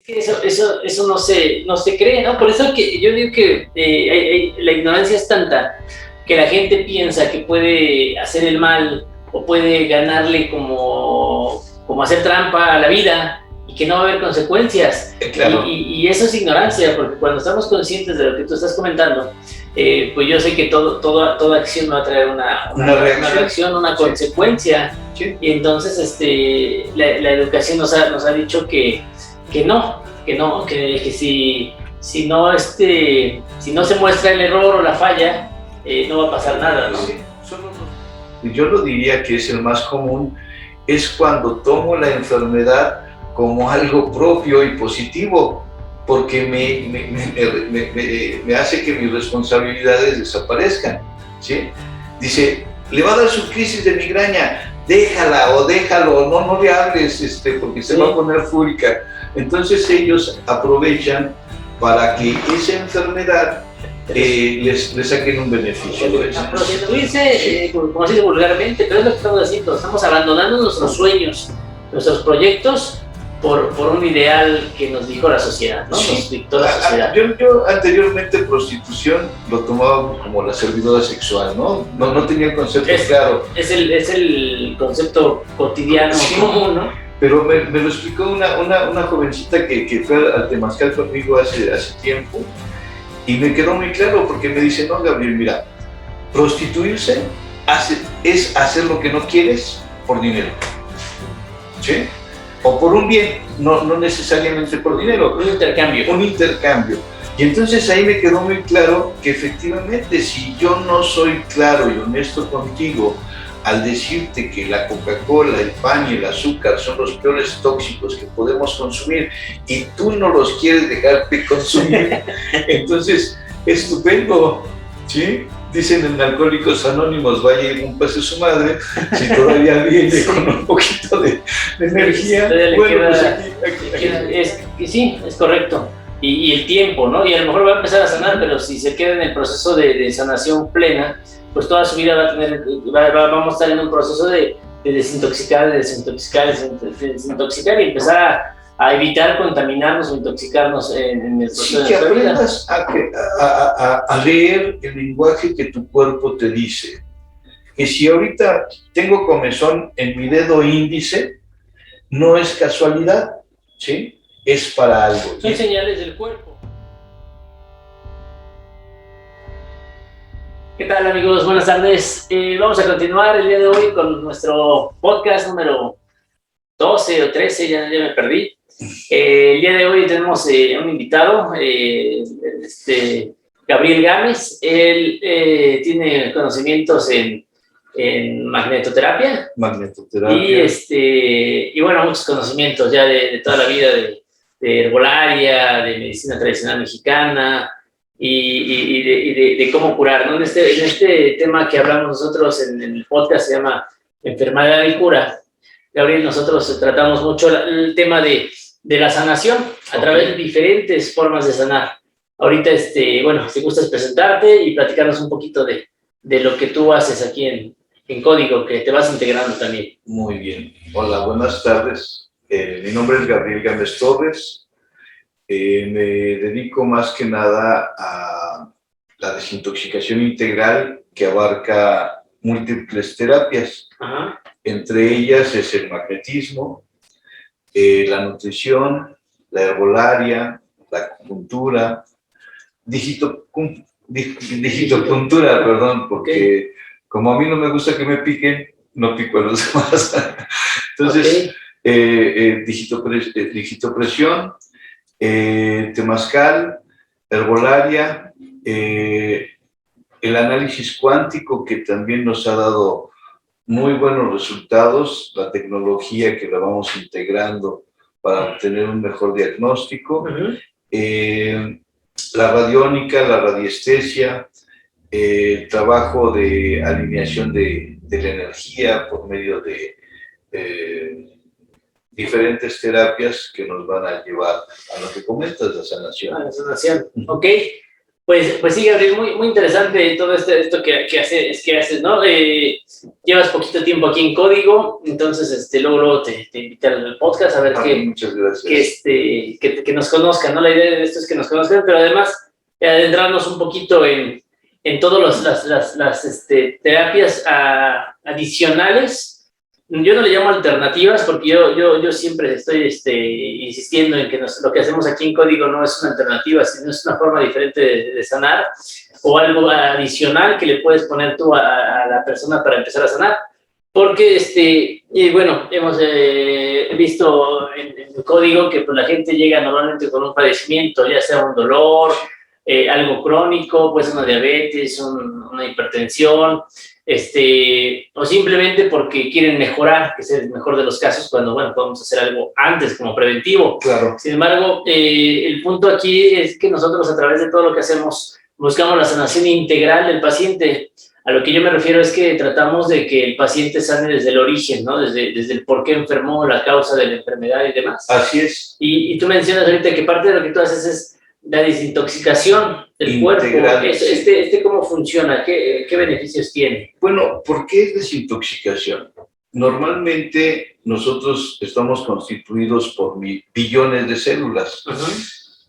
Eso no se cree, ¿no? Por eso que yo digo que la ignorancia es tanta que la gente piensa que puede hacer el mal o puede ganarle como hacer trampa a la vida y que no va a haber consecuencias. Claro. Y eso es ignorancia, porque cuando estamos conscientes de lo que tú estás comentando, pues yo sé que toda acción va a traer una reacción, una consecuencia. Sí. Y entonces la educación nos ha dicho que si no se muestra el error o la falla, no va a pasar nada, ¿no? Sí, yo lo diría que es el más común, es cuando tomo la enfermedad como algo propio y positivo, porque me hace que mis responsabilidades desaparezcan, ¿sí? Dice, le va a dar su crisis de migraña, déjala o déjalo, no le hables, porque se va a poner fúrica. Entonces ellos aprovechan para que esa enfermedad les saquen un beneficio. Prostituirse, como se dice vulgarmente, pero es lo que estamos haciendo, estamos abandonando nuestros sueños, nuestros proyectos por un ideal que nos dijo la sociedad, ¿no? Sí. Nos dictó la sociedad. Yo anteriormente prostitución lo tomaba como la servidora sexual, ¿no? No tenía el concepto claro. Es el concepto cotidiano, sí, común, ¿no? Pero me lo explicó una jovencita que fue al Temazcal conmigo hace tiempo, y me quedó muy claro, porque me dice, no, Gabriel, mira, prostituirse es hacer lo que no quieres por dinero, ¿sí? O por un bien, no necesariamente por dinero. Un intercambio. Y entonces ahí me quedó muy claro que efectivamente, si yo no soy claro y honesto contigo al decirte que la Coca-Cola, el pan y el azúcar son los peores tóxicos que podemos consumir y tú no los quieres dejar de consumir, entonces, estupendo, ¿sí? Dicen en Alcohólicos Anónimos, vaya y un pase su madre, si todavía viene con un poquito de energía, bueno, pues aquí. Sí, es correcto. Y el tiempo, ¿no? Y a lo mejor va a empezar a sanar, pero si se queda en el proceso de sanación plena, pues toda su vida vamos a estar en un proceso de desintoxicar y empezar a evitar contaminarnos o intoxicarnos en el proceso de nuestra vida. Sí, que aprendas a leer el lenguaje que tu cuerpo te dice. Que si ahorita tengo comezón en mi dedo índice, no es casualidad, ¿sí? Es para algo. Son señales del cuerpo. ¿Qué tal, amigos? Buenas tardes. Vamos a continuar el día de hoy con nuestro podcast número 12 o 13, ya me perdí. El día de hoy tenemos un invitado, Gabriel Gámez. Él tiene conocimientos en magnetoterapia. Y bueno, muchos conocimientos ya de toda la vida de herbolaria, de medicina tradicional mexicana y de cómo curar, ¿no? En este tema que hablamos nosotros en el podcast, se llama Enfermedad y Cura. Gabriel, nosotros tratamos mucho el tema de la sanación a través de diferentes formas de sanar. Ahorita, bueno, si gustas presentarte y platicarnos un poquito de lo que tú haces aquí en Código, que te vas integrando también. Muy bien. Hola, buenas tardes. Mi nombre es Gabriel Gámez Torres. Me dedico más que nada a la desintoxicación integral, que abarca múltiples terapias. Ajá. Entre ellas es el magnetismo, la nutrición, la herbolaria, la acupuntura, digitopuntura, perdón, porque como a mí no me gusta que me piquen, no pico a los demás. Entonces, digitopresión, temazcal, herbolaria, el análisis cuántico, que también nos ha dado muy buenos resultados, la tecnología que la vamos integrando para obtener un mejor diagnóstico, la radiónica, la radiestesia, trabajo de alineación de la energía por medio de diferentes terapias que nos van a llevar a lo que comentas, la sanación. A la sanación, ok. Pues sí, Gabriel, muy interesante todo esto que haces, ¿no? Llevas poquito tiempo aquí en Código, entonces luego te invité al podcast a ver Muchas gracias. que nos conozcan, ¿no? La idea de esto es que nos conozcan, pero además adentrarnos un poquito en todas las terapias adicionales. Yo no le llamo alternativas porque yo siempre estoy insistiendo en que lo que hacemos aquí en Código no es una alternativa, sino es una forma diferente de sanar o algo adicional que le puedes poner tú a la persona para empezar a sanar. Porque, y bueno, hemos visto en el Código que pues, la gente llega normalmente con un padecimiento, ya sea un dolor, algo crónico, pues una diabetes, una hipertensión, o simplemente porque quieren mejorar, que es el mejor de los casos, cuando, bueno, podemos hacer algo antes como preventivo. Claro. Sin embargo, el punto aquí es que nosotros a través de todo lo que hacemos buscamos la sanación integral del paciente. A lo que yo me refiero es que tratamos de que el paciente sane desde el origen, ¿no? Desde el por qué enfermó, la causa de la enfermedad y demás. Así es. Y tú mencionas ahorita que parte de lo que tú haces es la desintoxicación del cuerpo. ¿Cómo funciona? ¿Qué beneficios tiene? Bueno, ¿por qué es desintoxicación? Normalmente nosotros estamos constituidos por billones de células,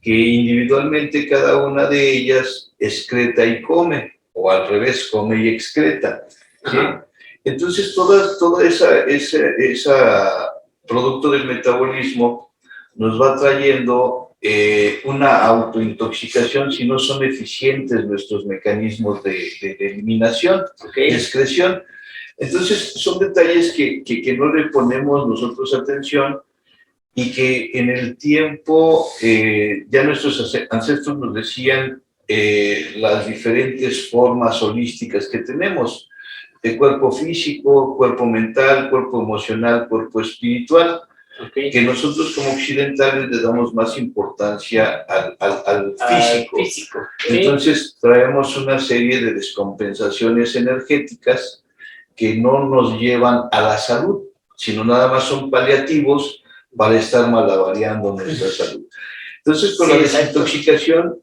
que individualmente cada una de ellas excreta y come, o al revés, come y excreta, ¿sí? Entonces, toda esa producto del metabolismo nos va trayendo una autointoxicación si no son eficientes nuestros mecanismos de eliminación, de excreción. Entonces, son detalles que no le ponemos nosotros atención y que en el tiempo ya nuestros ancestros nos decían las diferentes formas holísticas que tenemos, de cuerpo físico, cuerpo mental, cuerpo emocional, cuerpo espiritual, que nosotros como occidentales le damos más importancia al físico. Entonces traemos una serie de descompensaciones energéticas que no nos llevan a la salud, sino nada más son paliativos para estar malabareando nuestra salud. Entonces, con la desintoxicación,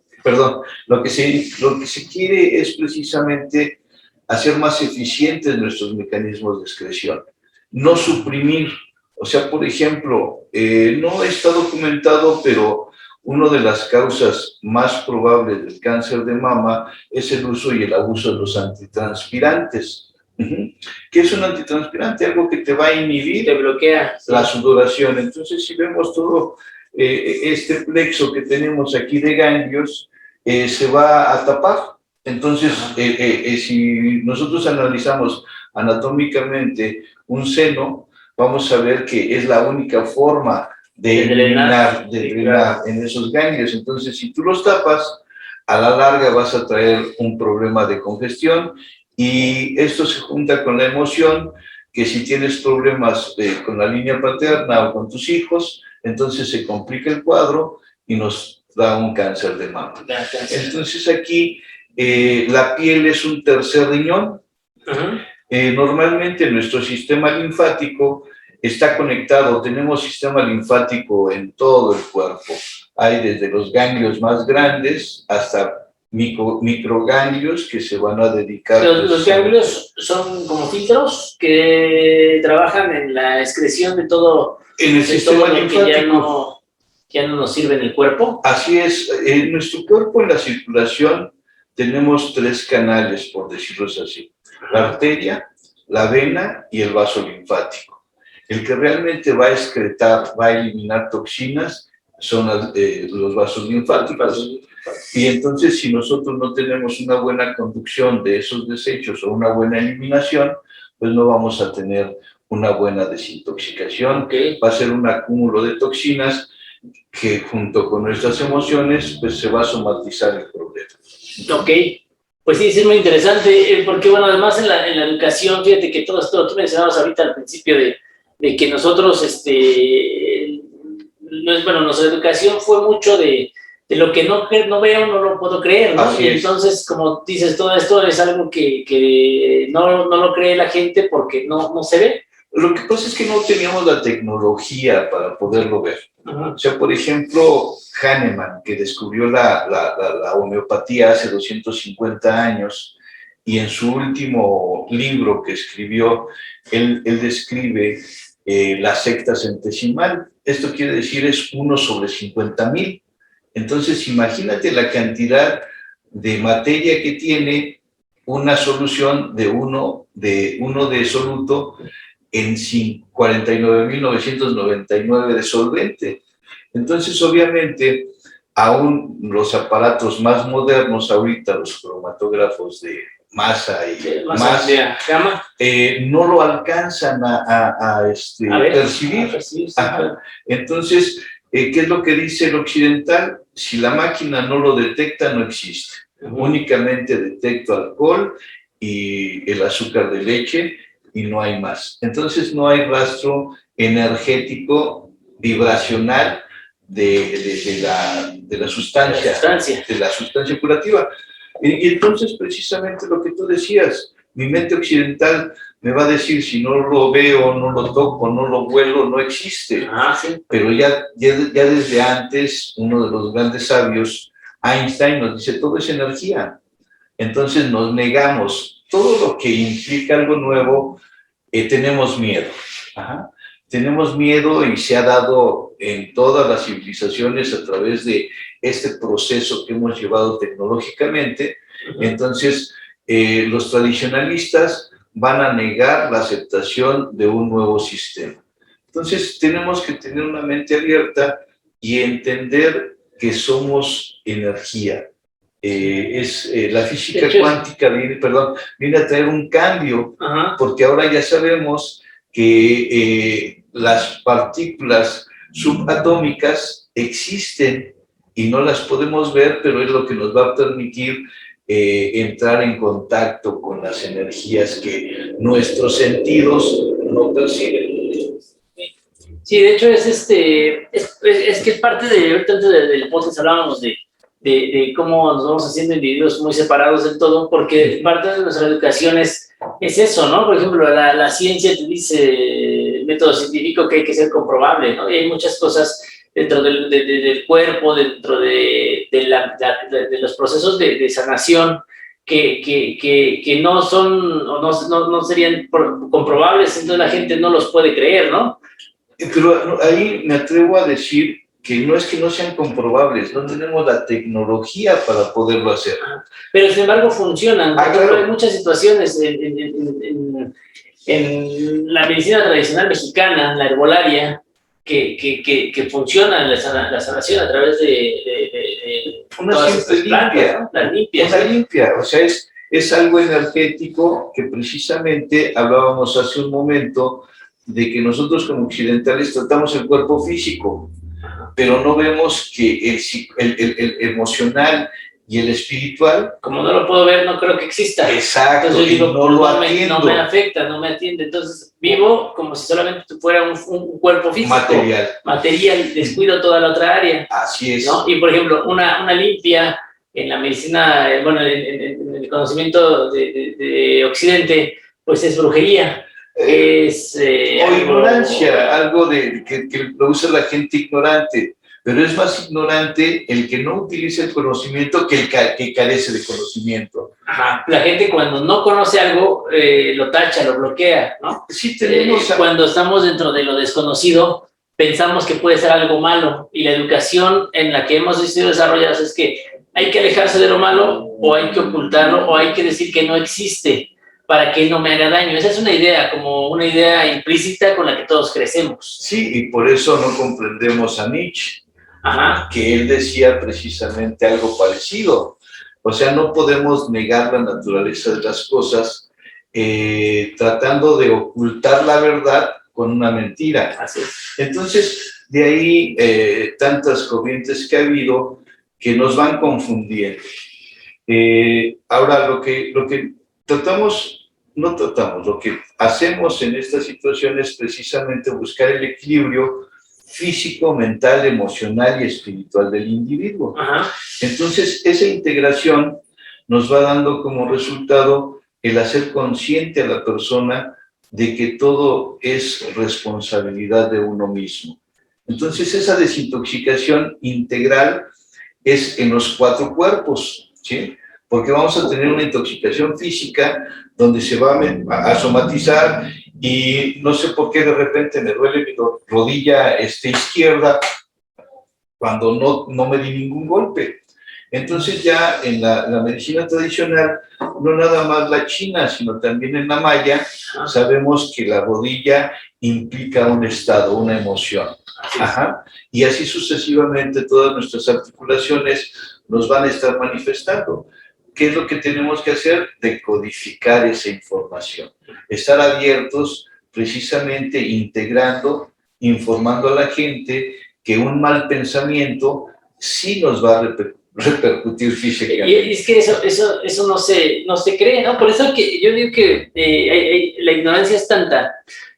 lo que se quiere es precisamente hacer más eficientes nuestros mecanismos de excreción, no suprimir. O sea, por ejemplo, no está documentado, pero una de las causas más probables del cáncer de mama es el uso y el abuso de los antitranspirantes. ¿Qué es un antitranspirante? Algo que te va a inhibir, te bloquea la sudoración. Entonces, si vemos todo este plexo que tenemos aquí de ganglios, se va a tapar. Entonces, si nosotros analizamos anatómicamente un seno, vamos a ver que es la única forma de drenar en esos ganglios. Entonces, si tú los tapas, a la larga vas a traer un problema de congestión y esto se junta con la emoción, que si tienes problemas con la línea paterna o con tus hijos, entonces se complica el cuadro y nos da un cáncer de mama. Entonces aquí la piel es un tercer riñón. Normalmente nuestro sistema linfático está conectado, tenemos sistema linfático en todo el cuerpo. Hay desde los ganglios más grandes hasta microganglios que se van a dedicar... Los ganglios son como filtros que trabajan en la excreción de todo, en el sistema linfático. Que ya no nos sirve en el cuerpo. Así es, en nuestro cuerpo, en la circulación, tenemos 3 canales, por decirlo así: la arteria, la vena y el vaso linfático. El que realmente va a excretar, va a eliminar toxinas, son los vasos linfáticos. Y entonces, si nosotros no tenemos una buena conducción de esos desechos o una buena eliminación, pues no vamos a tener una buena desintoxicación. Va a ser un acúmulo de toxinas que junto con nuestras emociones, pues se va a somatizar el problema. Ok, pues sí, es muy interesante, porque bueno, además en la educación, fíjate que todo esto, tú mencionabas ahorita al principio de que nosotros, nuestra educación fue mucho de lo que no veo, no lo puedo creer, ¿no? Y entonces, como dices, todo esto es algo que no lo cree la gente porque no se ve. Lo que pasa es que no teníamos la tecnología para poderlo ver. O sea, por ejemplo, Hahnemann, que descubrió la homeopatía hace 250 años, y en su último libro que escribió, él describe la secta centesimal. Esto quiere decir es 1 sobre 50,000. Entonces, imagínate la cantidad de materia que tiene una solución de uno de soluto en 49,999 de solvente. Entonces, obviamente, aún los aparatos más modernos ahorita, los cromatógrafos de masa y más gama, no lo alcanzan a percibir. Ajá. Entonces, ¿qué es lo que dice el occidental? Si la máquina no lo detecta, no existe. Únicamente detecto alcohol y el azúcar de leche y no hay más. Entonces no hay rastro energético, vibracional de la sustancia curativa. Y entonces precisamente lo que tú decías, mi mente occidental me va a decir si no lo veo, no lo toco, no lo huelo, no existe. Sí. Pero ya desde antes, uno de los grandes sabios, Einstein, nos dice, todo es energía. Entonces nos negamos. Todo lo que implica algo nuevo, tenemos miedo. Ajá. Tenemos miedo y se ha dado en todas las civilizaciones a través de este proceso que hemos llevado tecnológicamente. Entonces, los tradicionalistas van a negar la aceptación de un nuevo sistema. Entonces, tenemos que tener una mente abierta y entender que somos energía. La física cuántica viene a traer un cambio, porque ahora ya sabemos que las partículas subatómicas existen y no las podemos ver, pero es lo que nos va a permitir entrar en contacto con las energías que nuestros sentidos no perciben. Sí, de hecho es que es parte ahorita antes del podcast hablábamos de cómo nos vamos haciendo individuos muy separados del todo, porque parte de nuestra educación es eso, ¿no? Por ejemplo, la ciencia te dice, el método científico, que hay que ser comprobable, ¿no? Y hay muchas cosas dentro del cuerpo, dentro de los procesos de sanación que no son o no serían comprobables, entonces la gente no los puede creer, ¿no? Pero ahí me atrevo a decir que no es que no sean comprobables, no tenemos la tecnología para poderlo hacer. Pero sin embargo funcionan. Claro. Hay muchas situaciones en la medicina tradicional mexicana, en la herbolaria, que funciona la sanación a través de una simple limpia. Las limpias. Una limpia, o sea, es algo energético que precisamente hablábamos hace un momento de que nosotros como occidentales tratamos el cuerpo físico, pero no vemos que el emocional y el espiritual, como no lo puedo ver, no creo que exista. Exacto. Entonces yo digo, no lo atiendo. No me afecta, no me atiende. Entonces vivo como si solamente fuera un cuerpo físico. Material, descuido toda la otra área. Así es. ¿No? Y por ejemplo, una limpia en la medicina, bueno, en el conocimiento de Occidente, pues es brujería. O ignorancia, algo que lo usa la gente ignorante, pero es más ignorante el que no utiliza el conocimiento que el que carece de conocimiento. Ajá. La gente cuando no conoce algo lo tacha, lo bloquea, ¿no? Sí, tenemos cuando estamos dentro de lo desconocido, pensamos que puede ser algo malo, y la educación en la que hemos sido desarrollados es que hay que alejarse de lo malo, o hay que ocultarlo, o hay que decir que no existe para que no me haga daño. Esa es una idea, como una idea implícita con la que todos crecemos. Sí, y por eso no comprendemos a Nietzsche, que él decía precisamente algo parecido. O sea, no podemos negar la naturaleza de las cosas tratando de ocultar la verdad con una mentira. Así es. Entonces, de ahí tantas corrientes que ha habido que nos van confundiendo. Ahora, lo que lo que hacemos en esta situación es precisamente buscar el equilibrio físico, mental, emocional y espiritual del individuo. Entonces, esa integración nos va dando como resultado el hacer consciente a la persona de que todo es responsabilidad de uno mismo. Entonces, esa desintoxicación integral es en los 4 cuerpos, ¿sí? Porque vamos a tener una intoxicación física donde se va a somatizar y no sé por qué de repente me duele mi rodilla izquierda cuando no me di ningún golpe. Entonces ya en la medicina tradicional, no nada más la china, sino también en la maya, sabemos que la rodilla implica un estado, una emoción. Ajá. Y así sucesivamente todas nuestras articulaciones nos van a estar manifestando. ¿Qué es lo que tenemos que hacer? Decodificar esa información. Estar abiertos, precisamente integrando, informando a la gente que un mal pensamiento sí nos va a repercutir físicamente. Y es que eso no se cree, ¿no? Por eso que yo digo que la ignorancia es tanta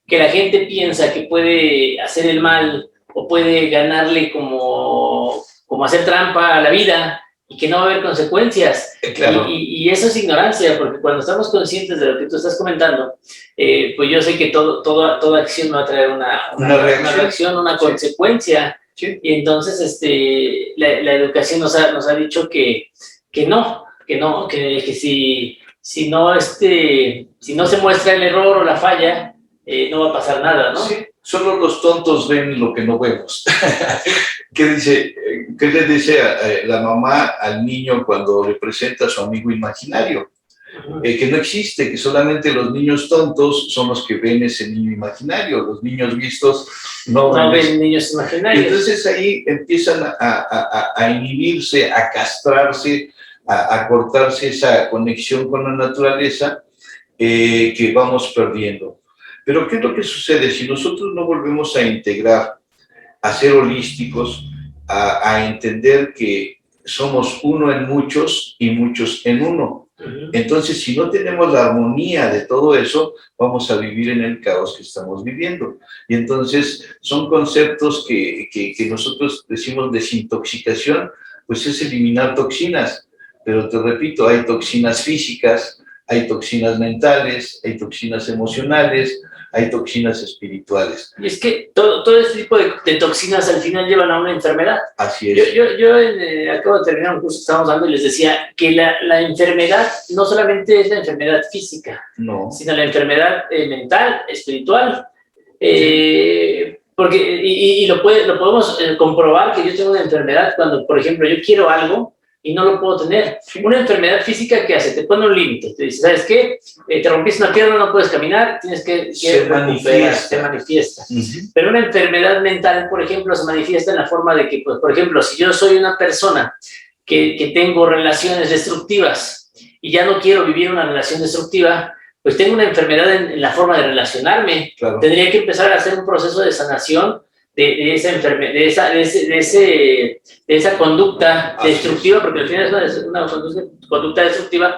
que la gente piensa que puede hacer el mal o puede ganarle como hacer trampa a la vida y que no va a haber consecuencias. Claro. Y eso es ignorancia, porque cuando estamos conscientes de lo que tú estás comentando, pues yo sé que toda acción va a traer una reacción, una consecuencia. Sí. Y entonces la educación nos ha dicho que si no se muestra el error o la falla, no va a pasar nada, ¿no? Sí, solo los tontos ven lo que no vemos. ¿Qué le dice la mamá al niño cuando le presenta a su amigo imaginario? Que no existe, que solamente los niños tontos son los que ven ese niño imaginario, los niños vistos no ven niños imaginarios. Entonces ahí empiezan a inhibirse, a castrarse, a cortarse esa conexión con la naturaleza que vamos perdiendo. Pero ¿qué es lo que sucede? Si nosotros no volvemos a integrar, a ser holísticos, a entender que somos uno en muchos y muchos en uno. Entonces, si no tenemos la armonía de todo eso, vamos a vivir en el caos que estamos viviendo. Y entonces son conceptos que nosotros decimos desintoxicación, pues es eliminar toxinas. Pero te repito, hay toxinas físicas, hay toxinas mentales, hay toxinas emocionales, hay toxinas espirituales. Y es que todo este tipo de toxinas al final llevan a una enfermedad. Así es. Yo acabo de terminar un curso que estábamos dando y les decía que la enfermedad no solamente es la enfermedad física, no, sino la enfermedad mental, espiritual. Porque, y lo podemos comprobar que yo tengo una enfermedad cuando, por ejemplo, yo quiero algo y no lo puedo tener. Una enfermedad física que hace, te pone un límite, te dice, ¿sabes qué? Te rompiste una pierna, no puedes caminar, tienes que se manifiesta. Pero una enfermedad mental, por ejemplo, se manifiesta en la forma de que, pues, por ejemplo, si yo soy una persona que tengo relaciones destructivas y ya no quiero vivir una relación destructiva, pues tengo una enfermedad en la forma de relacionarme. Claro. Tendría que empezar a hacer un proceso de sanación de esa conducta destructiva, porque al final es una conducta destructiva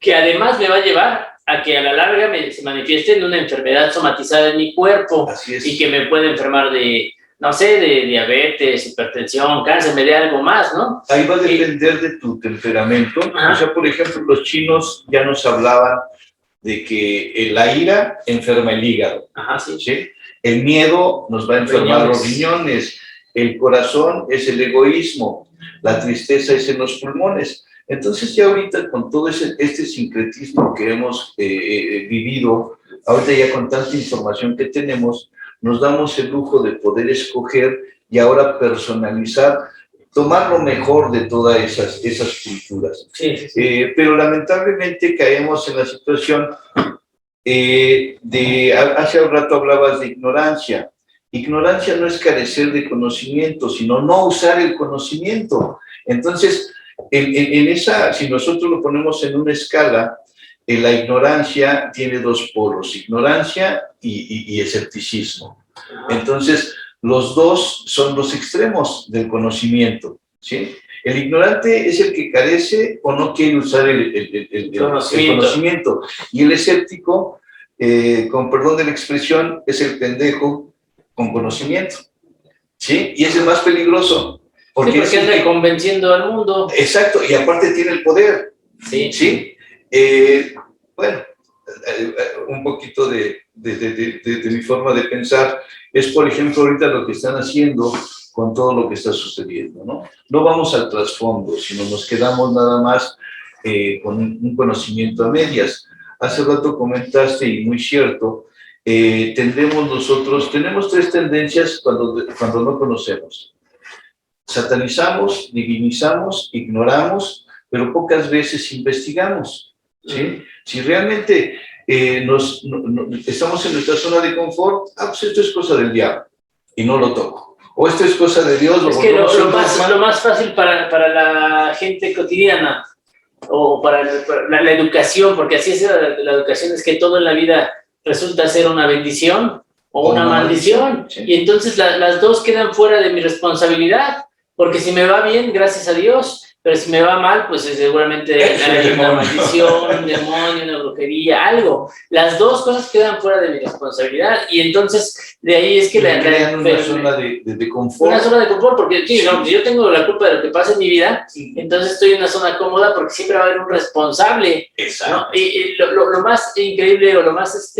que además me va a llevar a que a la larga se manifieste en una enfermedad somatizada en mi cuerpo y que me puede enfermar de, no sé, de diabetes, hipertensión, cáncer, me dé algo más, ¿no? Ahí va a depender de tu temperamento. O sea, por ejemplo, los chinos ya nos hablaban de que la ira enferma el hígado. ¿Sí? El miedo nos va a enfermar los riñones, el corazón es el egoísmo, la tristeza es en los pulmones. Entonces ya ahorita con todo este sincretismo que hemos vivido, ahorita ya con tanta información que tenemos, nos damos el lujo de poder escoger y ahora personalizar, tomar lo mejor de todas esas culturas. Pero lamentablemente caemos en la situación hace un rato hablabas de ignorancia. Ignorancia no es carecer de conocimiento, sino no usar el conocimiento. Entonces, si nosotros lo ponemos en una escala, la ignorancia tiene 2 polos, ignorancia y escepticismo. Entonces, los dos son los extremos del conocimiento, ¿sí? El ignorante es el que carece o no quiere usar el conocimiento. Y el escéptico, con perdón de la expresión, es el pendejo con conocimiento. ¿Sí? Y es el más peligroso. Porque anda convenciendo al mundo. Exacto, y aparte tiene el poder. Sí. ¿Sí? Bueno, un poquito de mi forma de pensar, es por ejemplo ahorita lo que están haciendo con todo lo que está sucediendo, ¿no? No vamos al trasfondo, sino nos quedamos nada más con un conocimiento a medias. Hace rato comentaste, y muy cierto, tenemos tres tendencias cuando no conocemos. Satanizamos, divinizamos, ignoramos, pero pocas veces investigamos, ¿sí? Si realmente estamos en nuestra zona de confort, pues esto es cosa del diablo y no lo toco. O esto es cosa de Dios. Es que lo más fácil para la gente cotidiana o para la educación, porque así es la educación, es que todo en la vida resulta ser una bendición o una maldición. Sí. Y entonces las dos quedan fuera de mi responsabilidad, porque si me va bien, gracias a Dios, pero si me va mal, pues seguramente hay una maldición, un demonio, una brujería, algo. Las dos cosas quedan fuera de mi responsabilidad, y entonces de ahí es que crean una zona de confort. Una zona de confort, porque sí, no, yo tengo la culpa de lo que pasa en mi vida, entonces estoy en una zona cómoda porque siempre va a haber un responsable. Exacto. ¿No? Y lo más increíble o lo más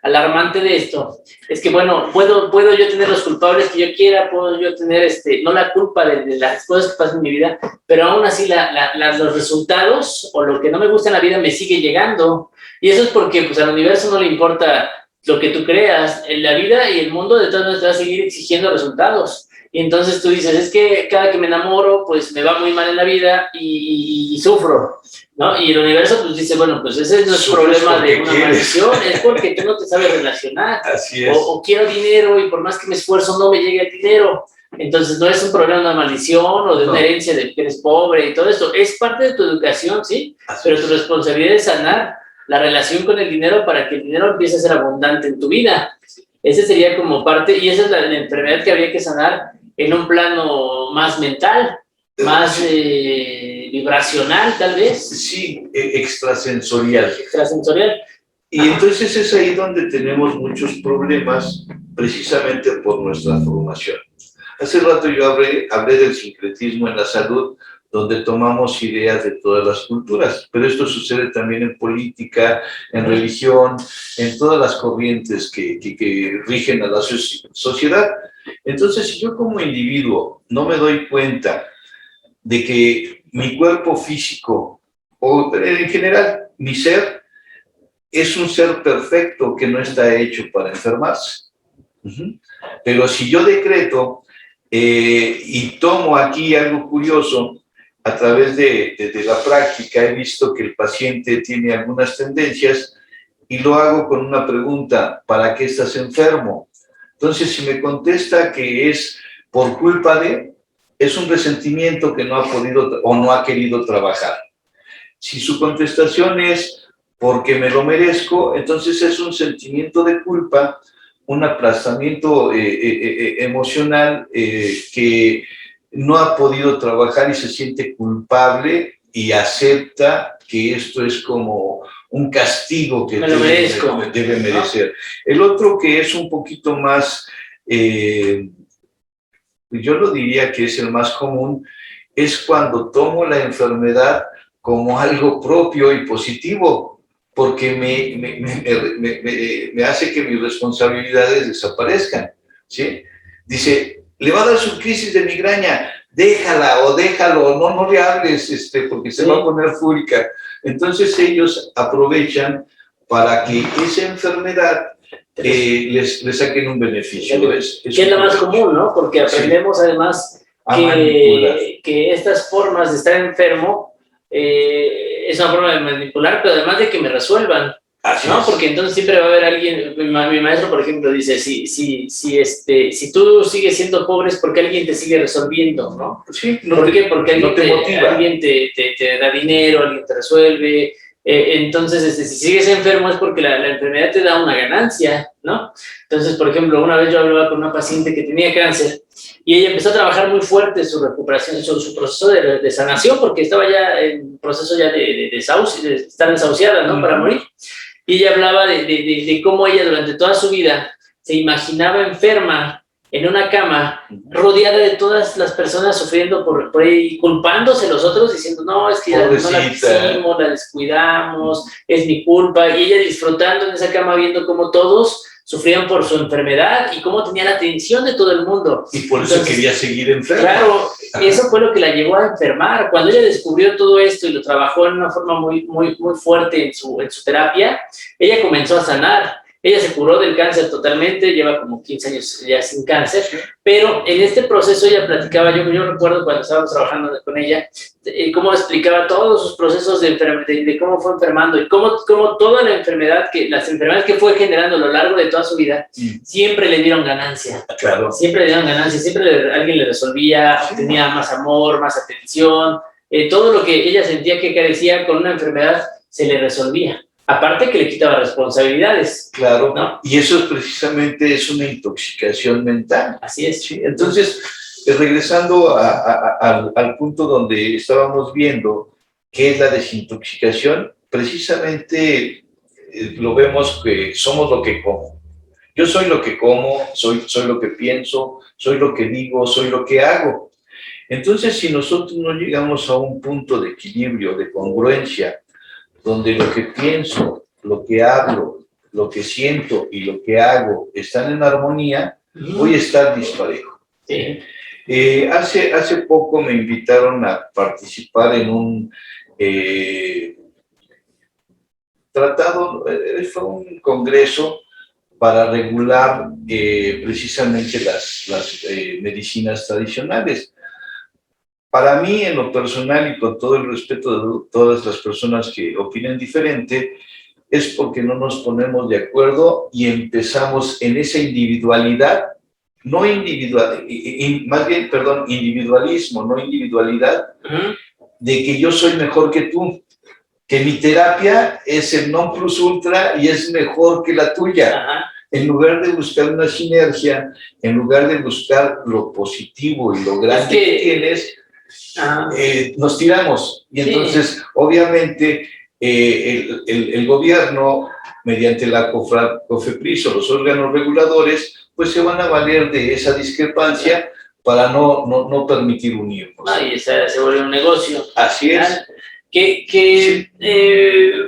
alarmante de esto es que, bueno, puedo yo tener los culpables que yo quiera, puedo yo tener no la culpa de las cosas que pasan en mi vida, pero aún así los resultados o lo que no me gusta en la vida me sigue llegando. Y eso es porque pues al universo no le importa lo que tú creas. En la vida y el mundo de todas maneras te va a seguir exigiendo resultados. Y entonces tú dices, es que cada que me enamoro, pues me va muy mal en la vida y sufro, ¿no? Y el universo pues dice, bueno, pues ese no es problema de una maldición, es porque tú no te sabes relacionar. Así es. O quiero dinero y por más que me esfuerzo no me llega el dinero. Entonces no es un problema de una maldición o de una herencia de que eres pobre y todo esto. Es parte de tu educación, ¿sí? Pero tu responsabilidad es sanar la relación con el dinero para que el dinero empiece a ser abundante en tu vida. Ese sería como parte, y esa es la enfermedad que habría que sanar en un plano más mental, más vibracional, tal vez. Sí, extrasensorial. Extrasensorial. Y entonces es ahí donde tenemos muchos problemas, precisamente por nuestra formación. Hace rato yo hablé del sincretismo en la salud, donde tomamos ideas de todas las culturas, pero esto sucede también en política, en religión, en todas las corrientes que rigen a la sociedad. Entonces, si yo como individuo no me doy cuenta de que mi cuerpo físico, o en general mi ser, es un ser perfecto que no está hecho para enfermarse. Pero si yo decreto y tomo aquí algo curioso, a través de la práctica he visto que el paciente tiene algunas tendencias y lo hago con una pregunta: ¿para qué estás enfermo? Entonces, si me contesta que es por culpa es un resentimiento que no ha podido o no ha querido trabajar. Si su contestación es porque me lo merezco, entonces es un sentimiento de culpa, un aplastamiento emocional que no ha podido trabajar y se siente culpable y acepta que esto es como un castigo que debe merecer. El otro, que es un poquito más, yo lo diría que es el más común, es cuando tomo la enfermedad como algo propio y positivo, porque me hace que mis responsabilidades desaparezcan, ¿sí? Dice, le va a dar su crisis de migraña, déjala o déjalo, no le hables, porque se va a poner fúrica. Entonces ellos aprovechan para que esa enfermedad les saquen un beneficio. Que es la más común, ¿no? Porque aprendemos además que estas formas de estar enfermo es una forma de manipular, pero además de que me resuelvan. ¿No? Porque entonces siempre va a haber alguien. Mi maestro, por ejemplo, dice, si tú sigues siendo pobre es porque alguien te sigue resolviendo, ¿no? Sí, ¿Por qué? Porque alguien, no te motiva. Alguien te da dinero, alguien te resuelve. Entonces, si sigues enfermo es porque la enfermedad te da una ganancia, ¿no? Entonces, por ejemplo, una vez yo hablaba con una paciente que tenía cáncer y ella empezó a trabajar muy fuerte su recuperación, su proceso de sanación, porque estaba ya en proceso ya de estar desahuciada, ¿no? Para morir. Y ella hablaba de cómo ella durante toda su vida se imaginaba enferma en una cama, rodeada de todas las personas sufriendo por ahí, culpándose los otros, diciendo, no, es que ya no la quisimos, la descuidamos, es mi culpa, y ella disfrutando en esa cama viendo cómo todos sufrían por su enfermedad y cómo tenía la atención de todo el mundo. Y por eso quería seguir enferma. Claro, eso fue lo que la llevó a enfermar. Cuando ella descubrió todo esto y lo trabajó en una forma muy fuerte en su terapia, ella comenzó a sanar. Ella se curó del cáncer totalmente, lleva como 15 años ya sin cáncer, pero en este proceso ella platicaba, yo recuerdo cuando estábamos trabajando con ella, cómo explicaba todos sus procesos de cómo fue enfermando y cómo toda la enfermedad, las enfermedades que fue generando a lo largo de toda su vida, siempre le dieron ganancia. Claro. Siempre le dieron ganancia, siempre alguien le resolvía, obtenía más amor, más atención, todo lo que ella sentía que carecía con una enfermedad se le resolvía. Aparte que le quitaba responsabilidades. Claro, ¿no? Y eso precisamente es una intoxicación mental. Así es. ¿Sí? Entonces, regresando al punto donde estábamos viendo qué es la desintoxicación, precisamente lo vemos que somos lo que como. Yo soy lo que como, soy lo que pienso, soy lo que digo, soy lo que hago. Entonces, si nosotros no llegamos a un punto de equilibrio, de congruencia, donde lo que pienso, lo que hablo, lo que siento y lo que hago están en armonía, voy a estar disparejo. Sí. Hace poco me invitaron a participar en un tratado, fue un congreso para regular precisamente las medicinas tradicionales. Para mí, en lo personal y con todo el respeto de todas las personas que opinen diferente, es porque no nos ponemos de acuerdo y empezamos en esa individualidad, individualismo, no individualidad, de que yo soy mejor que tú, que mi terapia es el non plus ultra y es mejor que la tuya. En lugar de buscar una sinergia, en lugar de buscar lo positivo y lo grande que tienes, nos tiramos. Y entonces, obviamente, el gobierno, mediante la COFEPRIS o los órganos reguladores, pues se van a valer de esa discrepancia para no permitir unirnos. Y se vuelve un negocio. Así es.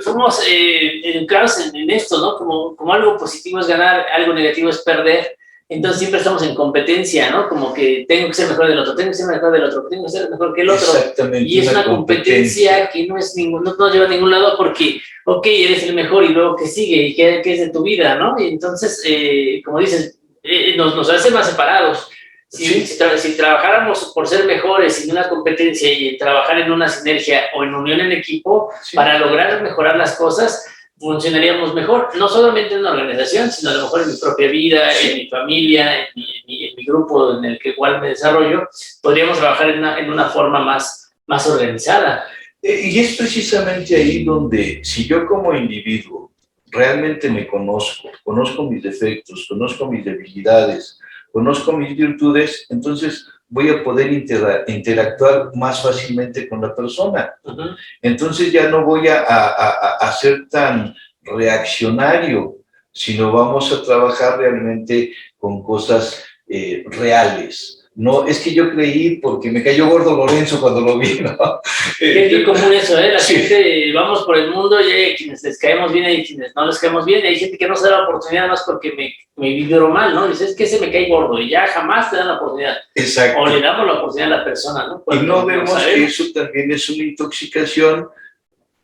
Fuimos educados en esto, ¿no? Como algo positivo es ganar, algo negativo es perder. Entonces siempre estamos en competencia, ¿no? Como que tengo que ser mejor del otro, tengo que ser mejor del otro, tengo que ser mejor que el otro. Exactamente. Y es una competencia que no lleva a ningún lado porque, ok, eres el mejor y luego ¿qué sigue? ¿Y qué es de tu vida, no? Y entonces, como dices, nos hace más separados. Si trabajáramos por ser mejores sin una competencia y trabajar en una sinergia o en unión en equipo para lograr mejorar las cosas, funcionaríamos mejor, no solamente en una organización, sino a lo mejor en mi propia vida, en mi familia, en mi grupo en el que igual me desarrollo, podríamos trabajar en una forma más organizada. Y es precisamente ahí donde, si yo como individuo realmente me conozco mis defectos, conozco mis debilidades, conozco mis virtudes, entonces voy a poder interactuar más fácilmente con la persona. Entonces ya no voy a ser tan reaccionario, sino vamos a trabajar realmente con cosas reales. No, es que yo creí porque me cayó gordo Lorenzo cuando lo vi, ¿no? Qué común eso, ¿eh? La gente, vamos por el mundo y hay quienes les caemos bien y quienes no les caemos bien. Hay gente que no se da la oportunidad más porque me vivió mal, ¿no? Dices, es que se me cae gordo y ya jamás te dan la oportunidad. Exacto. O le damos la oportunidad a la persona, ¿no? Y no vemos que eso también es una intoxicación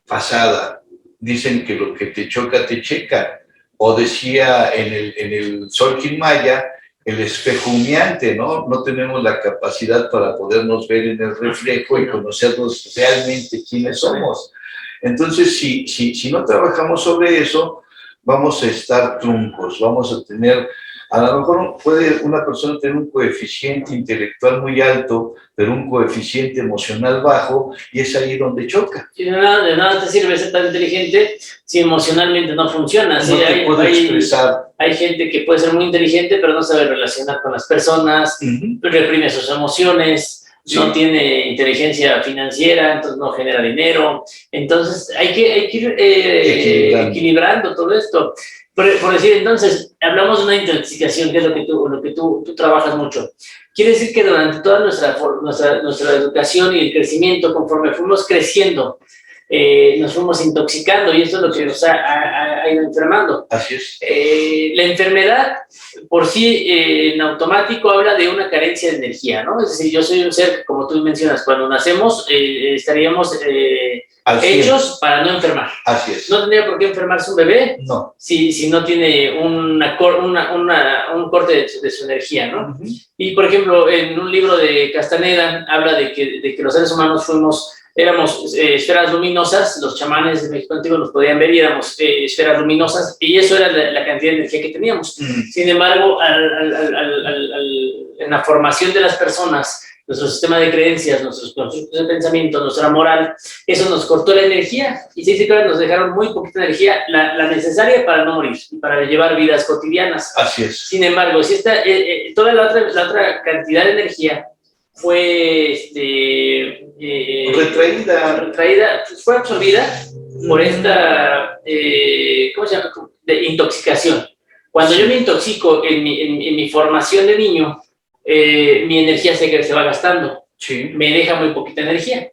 pasada. Dicen que lo que te choca, te checa. O decía en el Solkin Maya, el espejo humeante, ¿no? No tenemos la capacidad para podernos ver en el reflejo y conocernos realmente quiénes somos. Entonces, si no trabajamos sobre eso, vamos a estar truncos, vamos a tener, a lo mejor puede una persona tener un coeficiente intelectual muy alto, pero un coeficiente emocional bajo, y es ahí donde choca. Sí, de nada te sirve ser tan inteligente si emocionalmente no funciona. No te puede expresar. Hay gente que puede ser muy inteligente, pero no sabe relacionar con las personas, reprime sus emociones, no tiene inteligencia financiera, entonces no genera dinero. Entonces hay que ir equilibrando todo esto. por decir, entonces, hablamos de una intoxicación, que es lo que tú trabajas mucho. Quiere decir que durante toda nuestra educación y el crecimiento, conforme fuimos creciendo, nos fuimos intoxicando y eso es lo que nos ha ido enfermando. Así es. La enfermedad por sí en automático habla de una carencia de energía, ¿no? Es decir, yo soy un ser, como tú mencionas, cuando nacemos estaríamos hechos para no enfermar. Así es. No tendría por qué enfermarse un bebé si no tiene un corte de su energía, ¿no? Y, por ejemplo, en un libro de Castaneda habla de que los seres humanos éramos esferas luminosas, los chamanes de México Antiguo nos podían ver y éramos esferas luminosas, y eso era la cantidad de energía que teníamos. Sin embargo, en la formación de las personas, nuestro sistema de creencias, nuestros constructos de pensamiento, nuestra moral, eso nos cortó la energía, y se dice que ahora nos dejaron muy poquita energía, la necesaria para no morir, y para llevar vidas cotidianas. Así es. Sin embargo, si toda la otra cantidad de energía fue retraída, fue absorbida por esta ¿cómo se llama? De intoxicación. Cuando yo me intoxico en mi formación de niño, mi energía se va gastando, me deja muy poquita energía.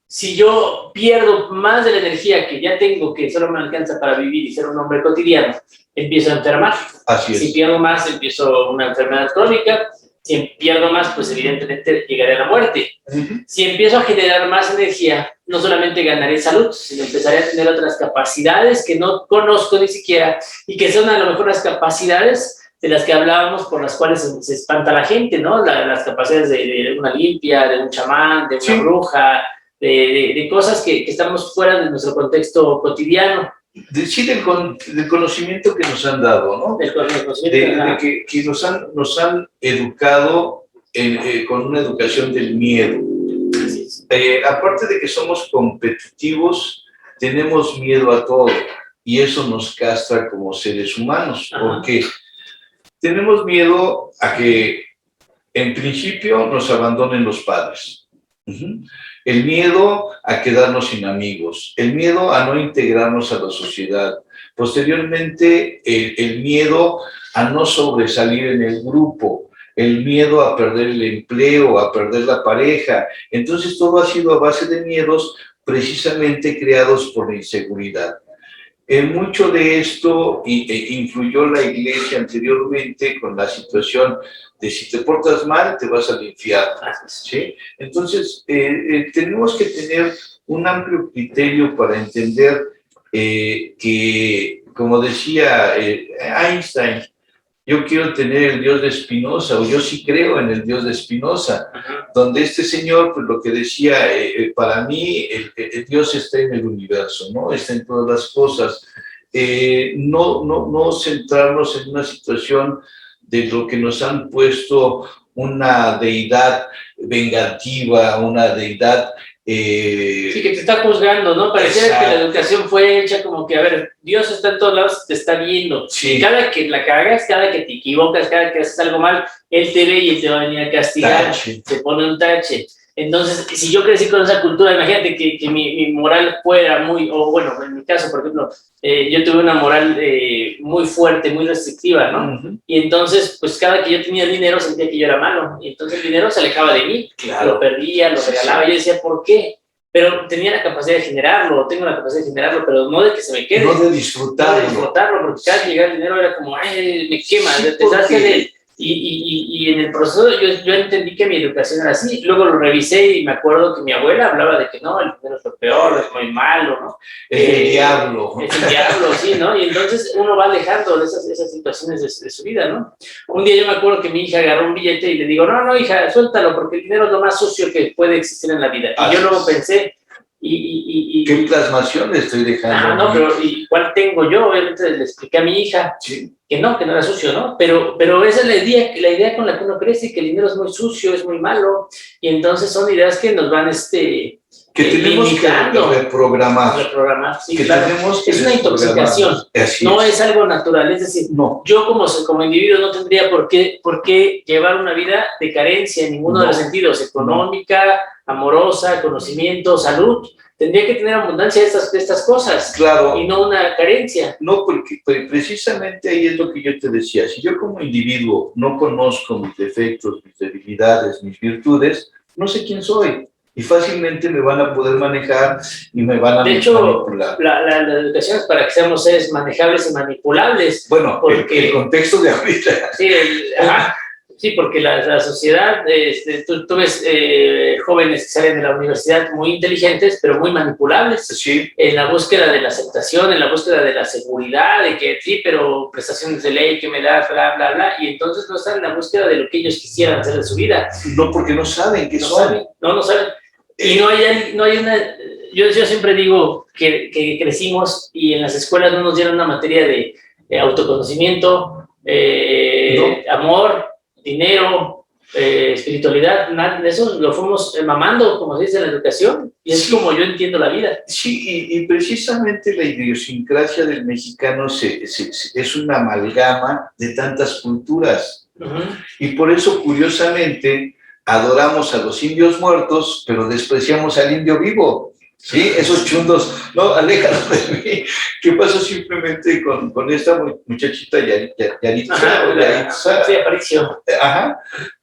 Si yo pierdo más de la energía que ya tengo, que solo me alcanza para vivir y ser un hombre cotidiano, empiezo a enfermar. Así es. Si pierdo más, empiezo una enfermedad crónica. Si pierdo más, pues evidentemente llegaré a la muerte. Si empiezo a generar más energía, no solamente ganaré salud, sino empezaré a tener otras capacidades que no conozco ni siquiera y que son a lo mejor las capacidades de las que hablábamos por las cuales se espanta la gente, ¿no? Las capacidades de una limpia, de un chamán, de una bruja, de cosas que estamos fuera de nuestro contexto cotidiano. Del conocimiento que nos han dado, ¿no? Que nos han educado con una educación del miedo. Aparte de que somos competitivos, tenemos miedo a todo y eso nos castra como seres humanos, porque tenemos miedo a que en principio nos abandonen los padres. El miedo a quedarnos sin amigos, el miedo a no integrarnos a la sociedad, posteriormente el miedo a no sobresalir en el grupo, el miedo a perder el empleo, a perder la pareja. Entonces todo ha sido a base de miedos precisamente creados por la inseguridad. En mucho de esto influyó la iglesia anteriormente con la situación de si te portas mal, te vas al infierno, ¿sí? Entonces, tenemos que tener un amplio criterio para entender que, como decía Einstein, yo quiero tener el Dios de Spinoza, o yo sí creo en el Dios de Spinoza, donde este señor, pues lo que decía, para mí, el Dios está en el universo, ¿no? Está en todas las cosas. No centrarnos en una situación de lo que nos han puesto una deidad vengativa, una deidad... sí, que te está juzgando, ¿no? Pareciera que la educación fue hecha como que, a ver, Dios está en todos lados, te está viendo. Sí. Cada que la cagas, cada que te equivocas, cada que haces algo mal, Él te ve y Él te va a venir a castigar. Te pone un tache. Entonces, si yo crecí con esa cultura, imagínate que mi moral fuera muy, o bueno, en mi caso, por ejemplo, yo tuve una moral muy fuerte, muy restrictiva, ¿no? Y entonces, pues cada que yo tenía dinero sentía que yo era malo, y entonces el dinero se alejaba de mí, lo perdía, lo regalaba, y yo decía, ¿por qué? Pero tenía la capacidad de generarlo, tengo la capacidad de generarlo, pero no de que se me quede. No de disfrutarlo. No de disfrutarlo, porque cada que llegaba el dinero era como, ay, me quema, te deshace de él. Y en el proceso yo entendí que mi educación era así. Luego lo revisé y me acuerdo que mi abuela hablaba de que no, el dinero es lo peor, es muy malo, ¿no? Es el diablo. Es el diablo, sí, ¿no? Y entonces uno va alejando de esas situaciones de su vida, ¿no? Un día yo me acuerdo que mi hija agarró un billete y le digo, no, hija, suéltalo, porque el dinero es lo más sucio que puede existir en la vida. Y yo luego pensé, ¿qué plasmación le estoy dejando? No, pero ¿y cuál tengo yo? Obviamente le expliqué a mi hija que no era sucio, ¿no? Pero esa es la idea con la que uno crece, que el dinero es muy sucio, es muy malo, y entonces son ideas que nos van que tenemos limitando. Que reprogramar. Sí, que claro. Tenemos que es una intoxicación, no es algo natural, es decir, yo como individuo no tendría por qué llevar una vida de carencia en ninguno de los sentidos, económica, amorosa, conocimiento, salud. tendría que tener abundancia de estas cosas. Claro. Y no una carencia. No, porque precisamente ahí es lo que yo te decía. Si yo como individuo no conozco mis defectos, mis debilidades, mis virtudes, no sé quién soy. Y fácilmente me van a poder manejar y me van a manipular. De hecho, la educación es para que seamos seres manejables y manipulables. Bueno, porque el contexto de ahorita. Sí, sí, porque la sociedad, tú ves jóvenes que salen de la universidad muy inteligentes, pero muy manipulables. Sí. En la búsqueda de la aceptación, en la búsqueda de la seguridad, de que sí, pero prestaciones de ley que me da, bla, bla, bla. Y entonces no están en la búsqueda de lo que ellos quisieran hacer de su vida. No, porque no saben qué son. No saben. Y no hay una... Yo siempre digo que crecimos y en las escuelas no nos dieron una materia de autoconocimiento, amor, dinero, espiritualidad, nada de eso lo fuimos mamando, como se dice en la educación, y es como yo entiendo la vida. Sí, y precisamente la idiosincrasia del mexicano es una amalgama de tantas culturas. Y por eso, curiosamente, adoramos a los indios muertos, pero despreciamos al indio vivo. Sí, esos chundos, no, aléjalo de mí. ¿Qué pasó simplemente con esta muchachita Yaritza? Sí, Aparicio. Ajá.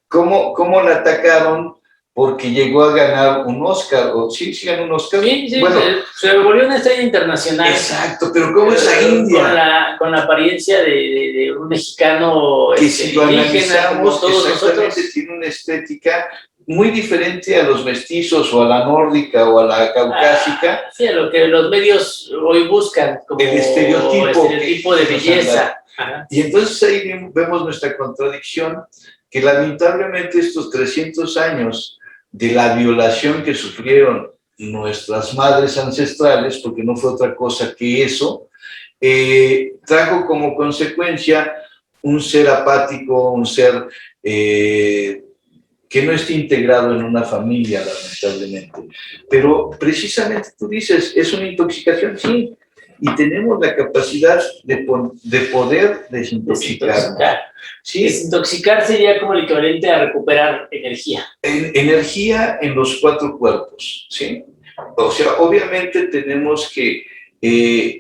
¿Cómo la atacaron? Porque llegó a ganar un Oscar, o sí ganó un Oscar. Sí, bueno, se volvió una estrella internacional. Exacto, pero ¿cómo es la India? Con la apariencia de un mexicano que si lo analizamos, todos exactamente nosotros. Tiene una estética muy diferente a los mestizos, o a la nórdica, o a la caucásica. Sí, a lo que los medios hoy buscan, como el estereotipo de belleza. Y entonces ahí vemos nuestra contradicción, que lamentablemente estos 300 años de la violación que sufrieron nuestras madres ancestrales, porque no fue otra cosa que eso, trajo como consecuencia un ser apático, un ser que no esté integrado en una familia, lamentablemente. Pero precisamente tú dices, ¿es una intoxicación? Sí, y tenemos la capacidad de poder desintoxicar. ¿Sí? Desintoxicar sería como el equivalente a recuperar energía. Energía en los 4 cuerpos, ¿sí? O sea, obviamente tenemos que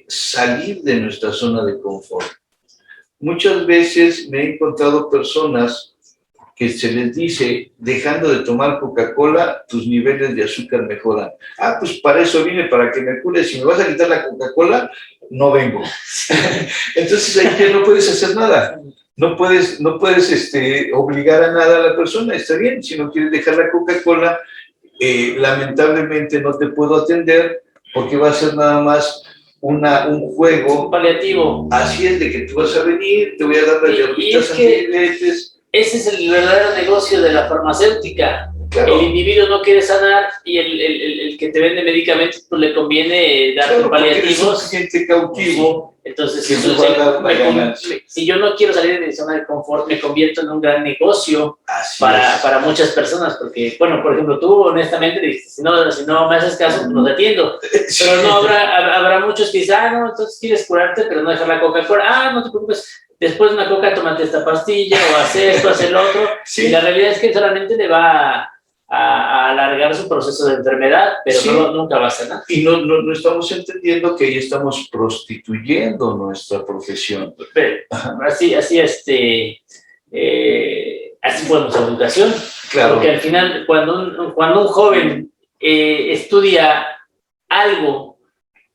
salir de nuestra zona de confort. Muchas veces me he encontrado personas que se les dice, dejando de tomar Coca-Cola, tus niveles de azúcar mejoran. Ah, pues para eso vine, para que me cures. Si me vas a quitar la Coca-Cola, no vengo. Entonces ahí ya no puedes hacer nada. No puedes obligar a nada a la persona. Está bien, si no quieres dejar la Coca-Cola, lamentablemente no te puedo atender, porque va a ser nada más un juego. Un paliativo. Así es, de que tú vas a venir, te voy a dar las hierbitas antidiabetes. Ese es el verdadero negocio de la farmacéutica. Claro. El individuo no quiere sanar y el que te vende medicamentos, pues le conviene darte paliativos. Eres un cliente cautivo. Entonces, si yo no quiero salir de mi zona de confort, me convierto en un gran negocio para muchas personas. Porque, bueno, por ejemplo, tú honestamente dijiste, si no me haces caso, no te atiendo. Pero no habrá muchos que dicen, no, entonces quieres curarte, pero no dejar la Coca-Cola. No te preocupes. Después de una coca, tómate esta pastilla, o hacer esto, hacer lo otro. Sí. Y la realidad es que solamente le va a alargar su proceso de enfermedad, pero nunca va a sanar. Y no estamos entendiendo que ahí estamos prostituyendo nuestra profesión. Pero, así podemos hacer educación. Claro. Porque al final, cuando un joven estudia algo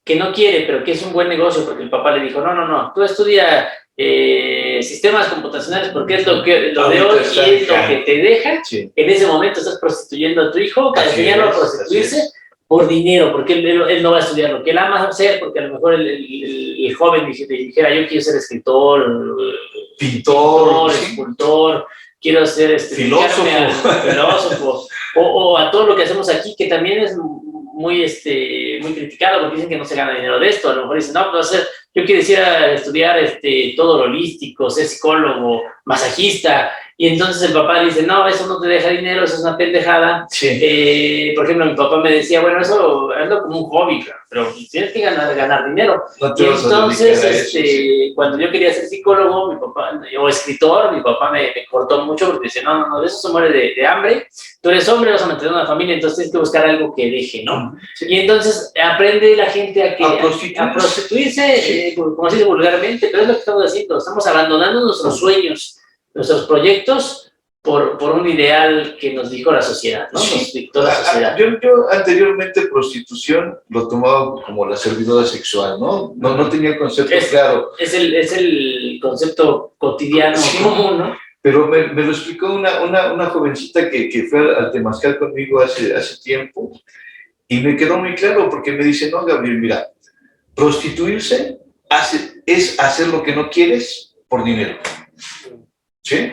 que no quiere, pero que es un buen negocio, porque el papá le dijo, no, tú estudia sistemas computacionales porque es lo de hoy y es lo que te deja. Sí. En ese momento estás prostituyendo a tu hijo para enseñarlo a prostituirse por dinero, porque él no va a estudiar lo que él ama hacer, porque a lo mejor el joven dijera, yo quiero ser escritor, pintor, escultor, quiero ser filósofo, o a todo lo que hacemos aquí, que también es muy criticado, porque dicen que no se gana dinero de esto. A lo mejor dicen, no, pues yo quiero ir a estudiar todo lo holístico, ser psicólogo, masajista, y entonces el papá dice, no, eso no te deja dinero, eso es una pendejada. Sí. Por ejemplo, mi papá me decía, bueno, eso hazlo como un hobby, pero tienes que ganar dinero. No te Y vas a entonces, dedicar a eso, sí. cuando yo quería ser psicólogo, mi papá, o escritor, mi papá me cortó mucho porque dice, no, eso se muere de hambre, tú eres hombre, vas a mantener una familia, entonces tienes que buscar algo que deje, ¿no? Sí. Y entonces aprende la gente a prostituirse, sí. Como se dice vulgarmente, pero es lo que estamos haciendo, estamos abandonando nuestros sueños, nuestros proyectos, por un ideal que nos dijo la sociedad, ¿no? Sí. Nos dictó la sociedad. Yo anteriormente prostitución lo tomaba como la servidora sexual, ¿no? No tenía el concepto claro. Es el concepto cotidiano, sí, común, ¿no? Pero me lo explicó una jovencita que fue al Temazcal conmigo hace tiempo, y me quedó muy claro porque me dice, no, Gabriel, mira, prostituirse es hacer lo que no quieres por dinero, ¿sí?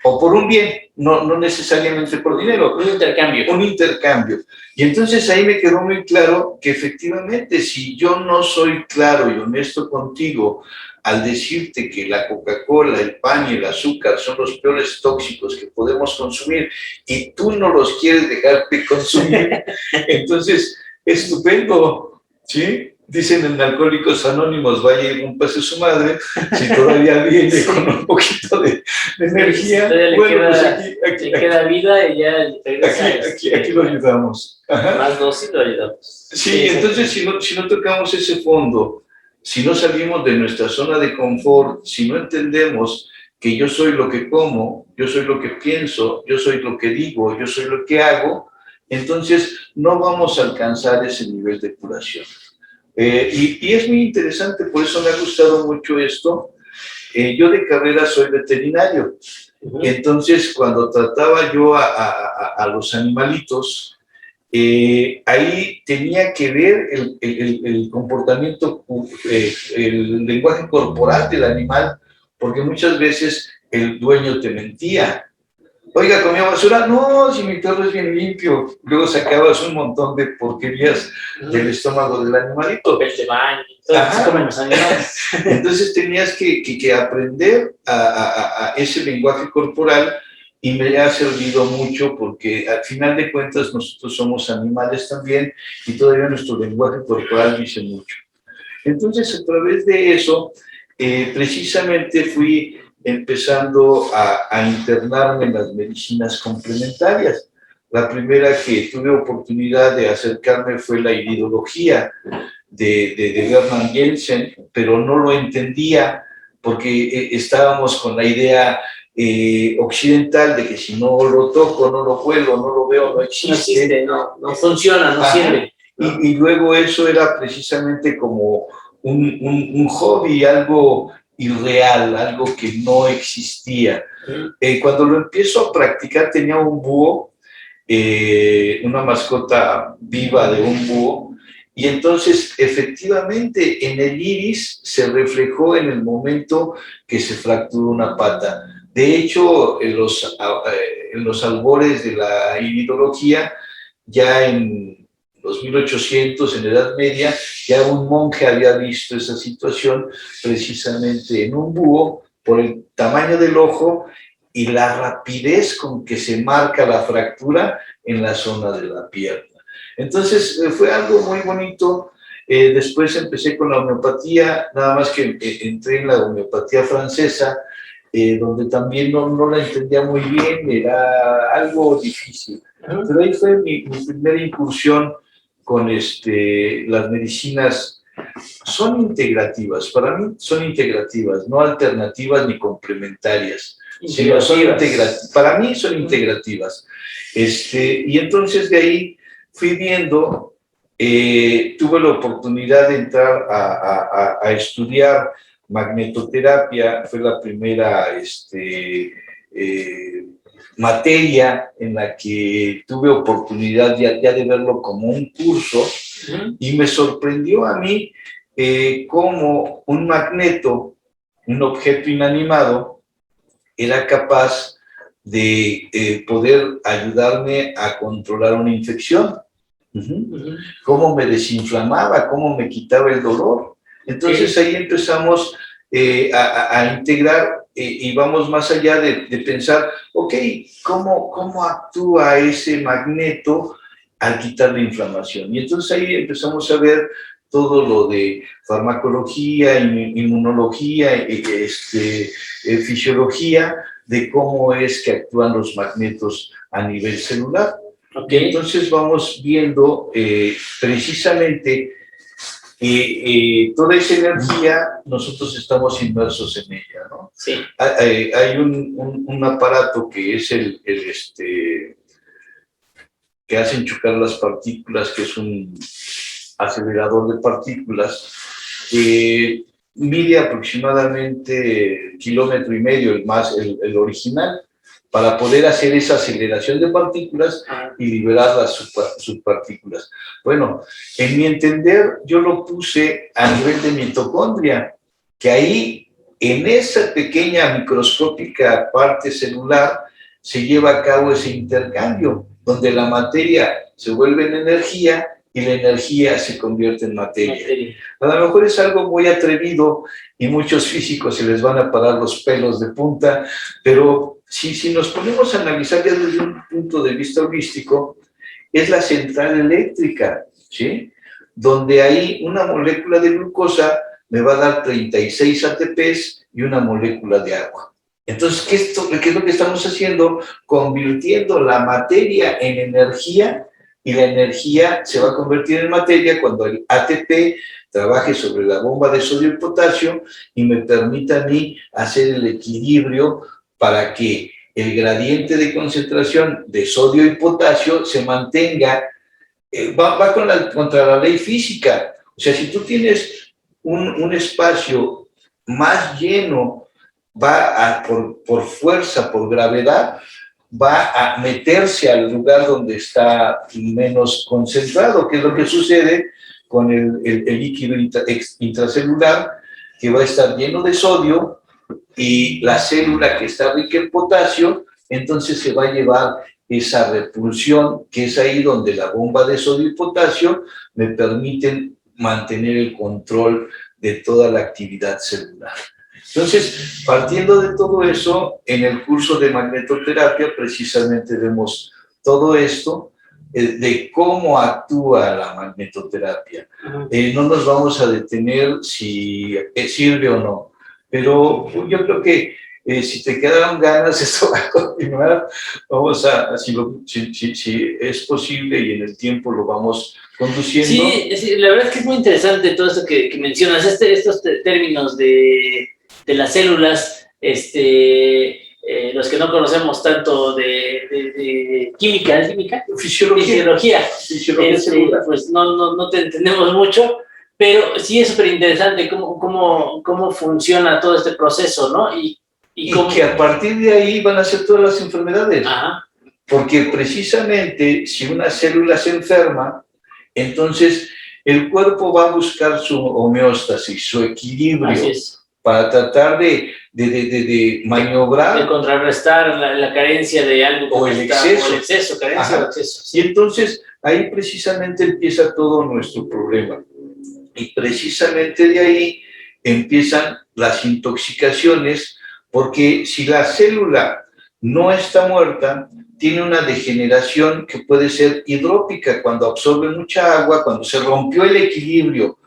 O por un bien, no necesariamente por dinero. Un intercambio. Un intercambio. Y entonces ahí me quedó muy claro que efectivamente si yo no soy claro y honesto contigo al decirte que la Coca-Cola, el pan y el azúcar son los peores tóxicos que podemos consumir y tú no los quieres dejar de consumir, entonces, estupendo, ¿sí? Dicen en Alcohólicos Anónimos, vaya y rompase su madre, si todavía viene con un poquito de energía, bueno, pues aquí queda vida y ya aquí lo ayudamos. Ajá. Más dosis lo ayudamos. Sí, entonces si no tocamos ese fondo, si no salimos de nuestra zona de confort, si no entendemos que yo soy lo que como, yo soy lo que pienso, yo soy lo que digo, yo soy lo que hago, entonces no vamos a alcanzar ese nivel de curación. Y es muy interesante, por eso me ha gustado mucho esto. Yo de carrera soy veterinario, entonces cuando trataba yo a los animalitos, ahí tenía que ver el comportamiento, el lenguaje corporal del animal, porque muchas veces el dueño te mentía. Oiga, ¿comió basura? No, si mi perro es bien limpio. Luego sacabas un montón de porquerías del estómago del animalito. El baño, todo comen los animales. Entonces tenías que aprender a ese lenguaje corporal, y me ha servido mucho porque al final de cuentas nosotros somos animales también y todavía nuestro lenguaje corporal dice mucho. Entonces a través de eso precisamente fui empezando a internarme en las medicinas complementarias. La primera que tuve oportunidad de acercarme fue la iridología de Bernard Jensen, pero no lo entendía porque estábamos con la idea occidental de que si no lo toco, no lo huelo, no lo veo, no existe. No funciona, no sirve. Y luego eso era precisamente como un hobby, algo irreal, algo que no existía. Cuando lo empiezo a practicar tenía un búho, una mascota viva de un búho, y entonces efectivamente en el iris se reflejó en el momento que se fracturó una pata. De hecho, en los albores de la iridología, ya en los 1800, en la Edad Media, ya un monje había visto esa situación precisamente en un búho por el tamaño del ojo y la rapidez con que se marca la fractura en la zona de la pierna. Entonces fue algo muy bonito. Después empecé con la homeopatía, nada más que entré en la homeopatía francesa, donde también no la entendía muy bien, era algo difícil. Pero ahí fue mi primera incursión con las medicinas. Son integrativas, para mí son integrativas, no alternativas ni complementarias, sino son integrativas. Para mí son integrativas. Y entonces de ahí fui viendo, tuve la oportunidad de entrar a estudiar magnetoterapia, fue la primera materia en la que tuve oportunidad ya de verlo como un curso, y me sorprendió a mí cómo un magneto, un objeto inanimado, era capaz de poder ayudarme a controlar una infección. Cómo me desinflamaba, cómo me quitaba el dolor. Entonces ahí empezamos a integrar y vamos más allá de pensar, ok, ¿cómo actúa ese magneto al quitar la inflamación? Y entonces ahí empezamos a ver todo lo de farmacología, inmunología, fisiología, de cómo es que actúan los magnetos a nivel celular. Okay. Entonces vamos viendo precisamente toda esa energía, nosotros estamos inmersos en ella, ¿no? Sí. Hay un aparato que es que hacen chocar las partículas, que es un acelerador de partículas, mide aproximadamente 1,5 kilómetros, el original, para poder hacer esa aceleración de partículas y liberar las subpartículas. Bueno, en mi entender, yo lo puse a nivel de mitocondria, que ahí, en esa pequeña microscópica parte celular, se lleva a cabo ese intercambio, donde la materia se vuelve en energía y la energía se convierte en materia. A lo mejor es algo muy atrevido y muchos físicos se les van a parar los pelos de punta, pero si nos ponemos a analizar ya desde un punto de vista holístico, es la central eléctrica, ¿sí? Donde ahí una molécula de glucosa me va a dar 36 ATPs y una molécula de agua. Entonces, ¿qué es lo que estamos haciendo? Convirtiendo la materia en energía, y la energía se va a convertir en materia cuando el ATP trabaje sobre la bomba de sodio y potasio y me permita a mí hacer el equilibrio para que el gradiente de concentración de sodio y potasio se mantenga, va contra la ley física. O sea, si tú tienes un espacio más lleno, va por fuerza, por gravedad, va a meterse al lugar donde está menos concentrado, que es lo que sucede con el líquido intracelular, que va a estar lleno de sodio, y la célula que está rica en potasio, entonces se va a llevar esa repulsión, que es ahí donde la bomba de sodio y potasio me permiten mantener el control de toda la actividad celular. Entonces, partiendo de todo eso, en el curso de magnetoterapia precisamente vemos todo esto, de cómo actúa la magnetoterapia. No nos vamos a detener si sirve o no, pero yo creo que si te quedaron ganas, esto va a continuar. Vamos a, si es posible y en el tiempo lo vamos conduciendo. Sí, la verdad es que es muy interesante todo esto que mencionas, estos términos de las células, los que no conocemos tanto de química, ¿es química? Fisiología. Pues no te entendemos mucho, pero sí es súper interesante cómo funciona todo este proceso, ¿no? Y que a partir de ahí van a ser todas las enfermedades. Ajá. Porque precisamente si una célula se enferma, entonces el cuerpo va a buscar su homeostasis, su equilibrio. Así es. Para tratar de maniobrar. De contrarrestar la carencia de algo. O el exceso. O el exceso, carencia o exceso. Sí. Y entonces ahí precisamente empieza todo nuestro problema. Y precisamente de ahí empiezan las intoxicaciones, porque si la célula no está muerta, tiene una degeneración que puede ser hidrópica, cuando absorbe mucha agua, cuando se rompió el equilibrio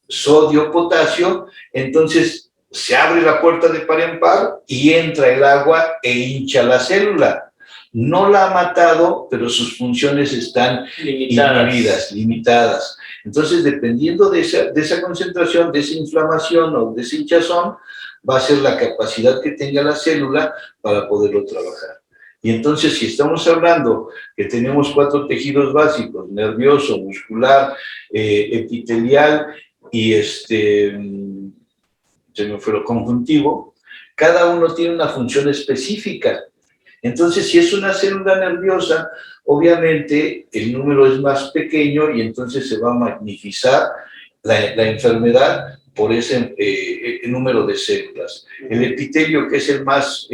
sodio-potasio, entonces se abre la puerta de par en par y entra el agua e hincha la célula. No la ha matado, pero sus funciones están limitadas. Entonces, dependiendo de esa concentración, de esa inflamación o de esa hinchazón, va a ser la capacidad que tenga la célula para poderlo trabajar. Y entonces, si estamos hablando que tenemos 4 tejidos básicos, nervioso, muscular, epitelial y se me fue lo conjuntivo, cada uno tiene una función específica. Entonces, si es una célula nerviosa, obviamente el número es más pequeño y entonces se va a magnificar la enfermedad por ese número de células. El epitelio, que es el más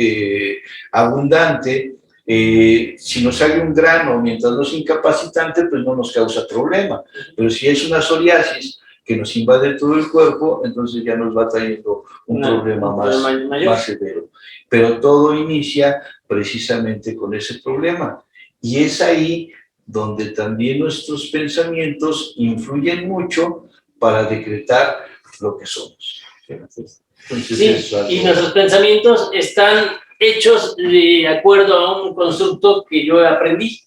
abundante, si nos sale un grano mientras no es incapacitante, pues no nos causa problema. Pero si es una psoriasis, que nos invade todo el cuerpo, entonces ya nos va trayendo un problema más severo. Pero todo inicia precisamente con ese problema. Y es ahí donde también nuestros pensamientos influyen mucho para decretar lo que somos. Entonces, sí, y nuestros pensamientos están hechos de acuerdo a un constructo que yo aprendí.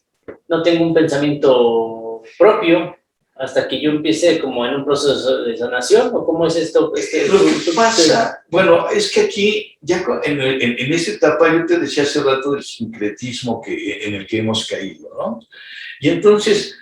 No tengo un pensamiento propio hasta que yo empiece como en un proceso de sanación, ¿o cómo es esto? Lo que pasa, bueno, es que aquí, ya en esta etapa, yo te decía hace rato del sincretismo en el que hemos caído, ¿no? Y entonces,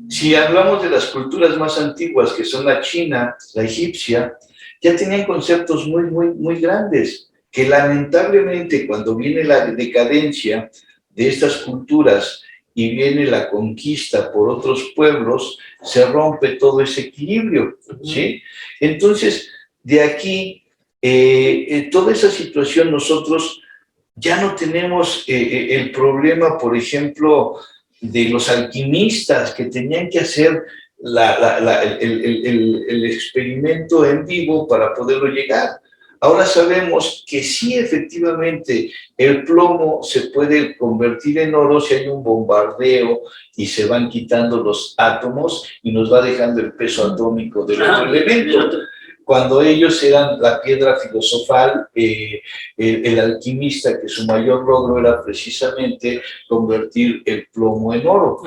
si hablamos de las culturas más antiguas, que son la china, la egipcia, ya tenían conceptos muy grandes, que lamentablemente cuando viene la decadencia de estas culturas y viene la conquista por otros pueblos, se rompe todo ese equilibrio, ¿sí? Entonces, de aquí, toda esa situación nosotros ya no tenemos el problema, por ejemplo, de los alquimistas que tenían que hacer el experimento en vivo para poderlo llegar. Ahora sabemos que sí, efectivamente, el plomo se puede convertir en oro si hay un bombardeo y se van quitando los átomos y nos va dejando el peso atómico del otro elemento. Cuando ellos eran la piedra filosofal, el alquimista, que su mayor logro era precisamente convertir el plomo en oro.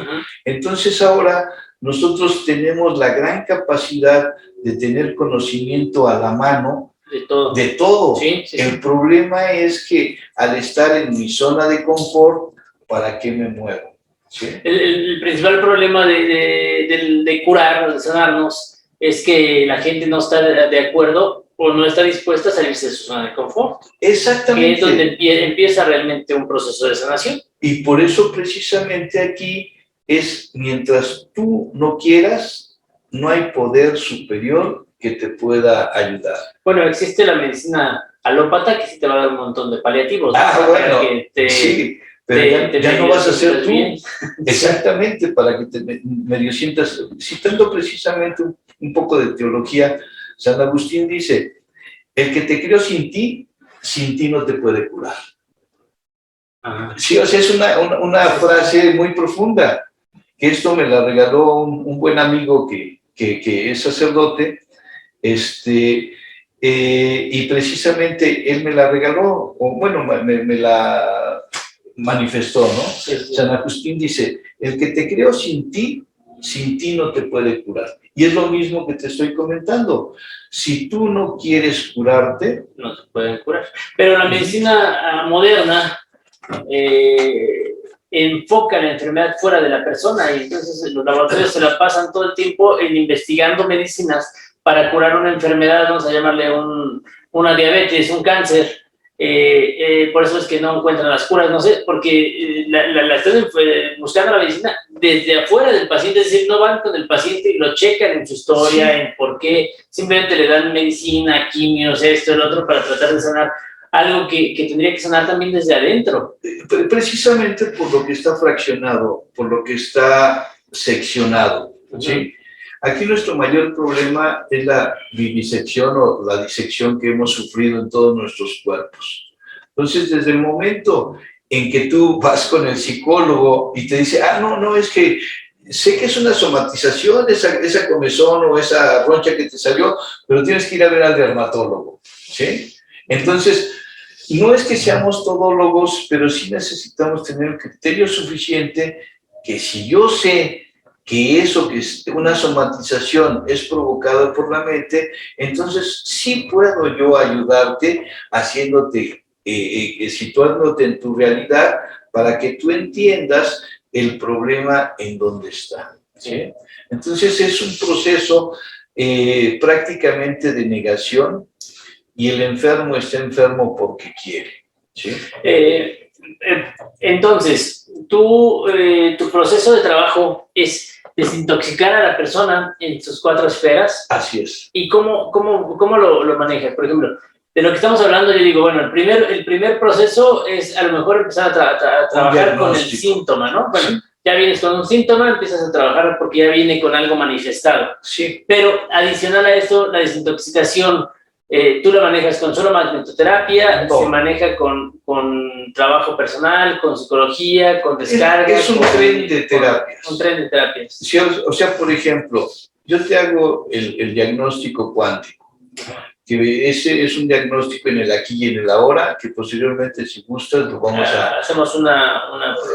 Entonces ahora nosotros tenemos la gran capacidad de tener conocimiento a la mano de todo. Sí. El problema es que al estar en mi zona de confort, ¿para qué me muevo? ¿Sí? El principal problema de curar, de sanarnos, es que la gente no está de acuerdo o no está dispuesta a salirse de su zona de confort. Exactamente. Que es donde empieza realmente un proceso de sanación. Y por eso precisamente aquí es, mientras tú no quieras, no hay poder superior que te pueda ayudar. Bueno, existe la medicina alópata que sí te va a dar un montón de paliativos. Bueno, sí, pero ya no vas a ser tú. Bien. Exactamente, para que te medio sientas. Citando precisamente un poco de teología, San Agustín dice, el que te creó sin ti no te puede curar. Sí, o sea, es una frase muy profunda, que esto me la regaló un buen amigo que es sacerdote, y precisamente él me la regaló, o bueno, me la manifestó, ¿no? Sí. San Agustín dice, el que te creó sin ti no te puede curar. Y es lo mismo que te estoy comentando. Si tú no quieres curarte, no te pueden curar. Pero la medicina moderna enfoca la enfermedad fuera de la persona y entonces los laboratorios se la pasan todo el tiempo en investigando medicinas para curar una enfermedad, vamos a llamarle una diabetes, un cáncer. Por eso es que no encuentran las curas, no sé, porque la están buscando la medicina desde afuera del paciente, es decir, no van con el paciente y lo checan en su historia, sí, en por qué, simplemente le dan medicina, quimios, esto, el otro, para tratar de sanar algo que tendría que sanar también desde adentro. Precisamente por lo que está fraccionado, por lo que está seccionado, ¿sí? Aquí nuestro mayor problema es la vivisección o la disección que hemos sufrido en todos nuestros cuerpos. Entonces, desde el momento en que tú vas con el psicólogo y te dice, no, es que sé que es una somatización, esa comezón o esa roncha que te salió, pero tienes que ir a ver al dermatólogo, ¿sí? Entonces, no es que seamos todólogos, pero sí necesitamos tener el criterio suficiente que si yo sé que eso, que es una somatización, es provocado por la mente, entonces sí puedo yo ayudarte haciéndote, situándote en tu realidad para que tú entiendas el problema en dónde está, ¿sí? Entonces es un proceso prácticamente de negación y el enfermo está enfermo porque quiere, ¿sí? Entonces, tu proceso de trabajo es desintoxicar a la persona en sus 4 esferas. Así es. ¿Y cómo lo manejas? Por ejemplo, de lo que estamos hablando, yo digo, bueno, el primer proceso es a lo mejor empezar a trabajar con el síntoma, ¿no? Bueno, ya vienes con un síntoma, empiezas a trabajar porque ya viene con algo manifestado. Sí. Pero adicional a esto, la desintoxicación, tú la manejas con solo magnetoterapia, No. se maneja con trabajo personal, con psicología, con descargas. Es un tren de terapias. Un tren de terapias. Sí, o sea, por ejemplo, yo te hago el diagnóstico cuántico, que ese es un diagnóstico en el aquí y en el ahora, que posteriormente, si gustas, lo vamos a... Hacemos una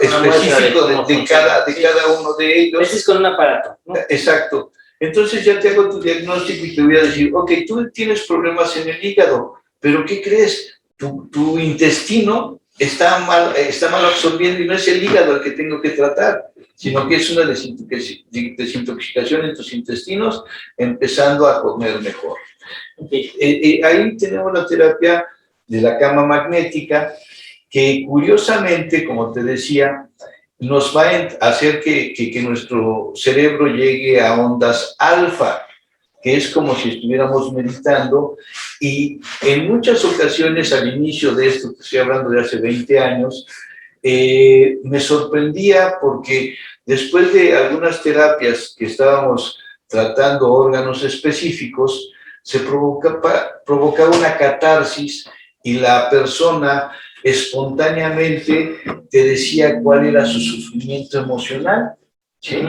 específico de cada uno de ellos. Ese es con un aparato, ¿no? Exacto. Entonces ya te hago tu diagnóstico y te voy a decir, ok, tú tienes problemas en el hígado, pero ¿qué crees? Tu intestino está mal absorbiendo y no es el hígado el que tengo que tratar, sino que es una desintoxicación en tus intestinos, empezando a comer mejor. Ahí tenemos la terapia de la cama magnética, que curiosamente, como te decía, nos va a hacer que nuestro cerebro llegue a ondas alfa, que es como si estuviéramos meditando, y en muchas ocasiones al inicio de esto, que estoy hablando de hace 20 años, me sorprendía porque después de algunas terapias que estábamos tratando órganos específicos, se provocaba una catarsis y la persona espontáneamente te decía cuál era su sufrimiento emocional, ¿sí?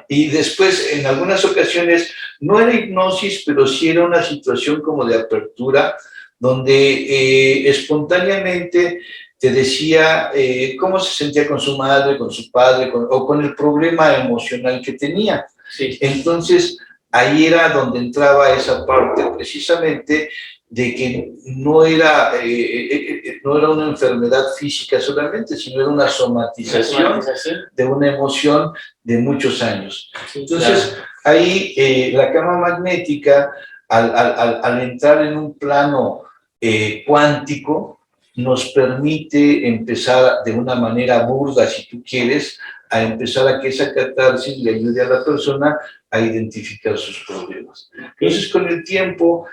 Y después, en algunas ocasiones, no era hipnosis, pero sí era una situación como de apertura, donde espontáneamente te decía cómo se sentía con su madre, con su padre, o con el problema emocional que tenía. Sí. Entonces, ahí era donde entraba esa parte precisamente de que no era una enfermedad física solamente, sino era una somatización de una emoción de muchos años. Entonces, ahí la cama magnética, al entrar en un plano cuántico, nos permite empezar de una manera burda, si tú quieres, a empezar a que esa catarsis le ayude a la persona a identificar sus problemas. Entonces, con el tiempo,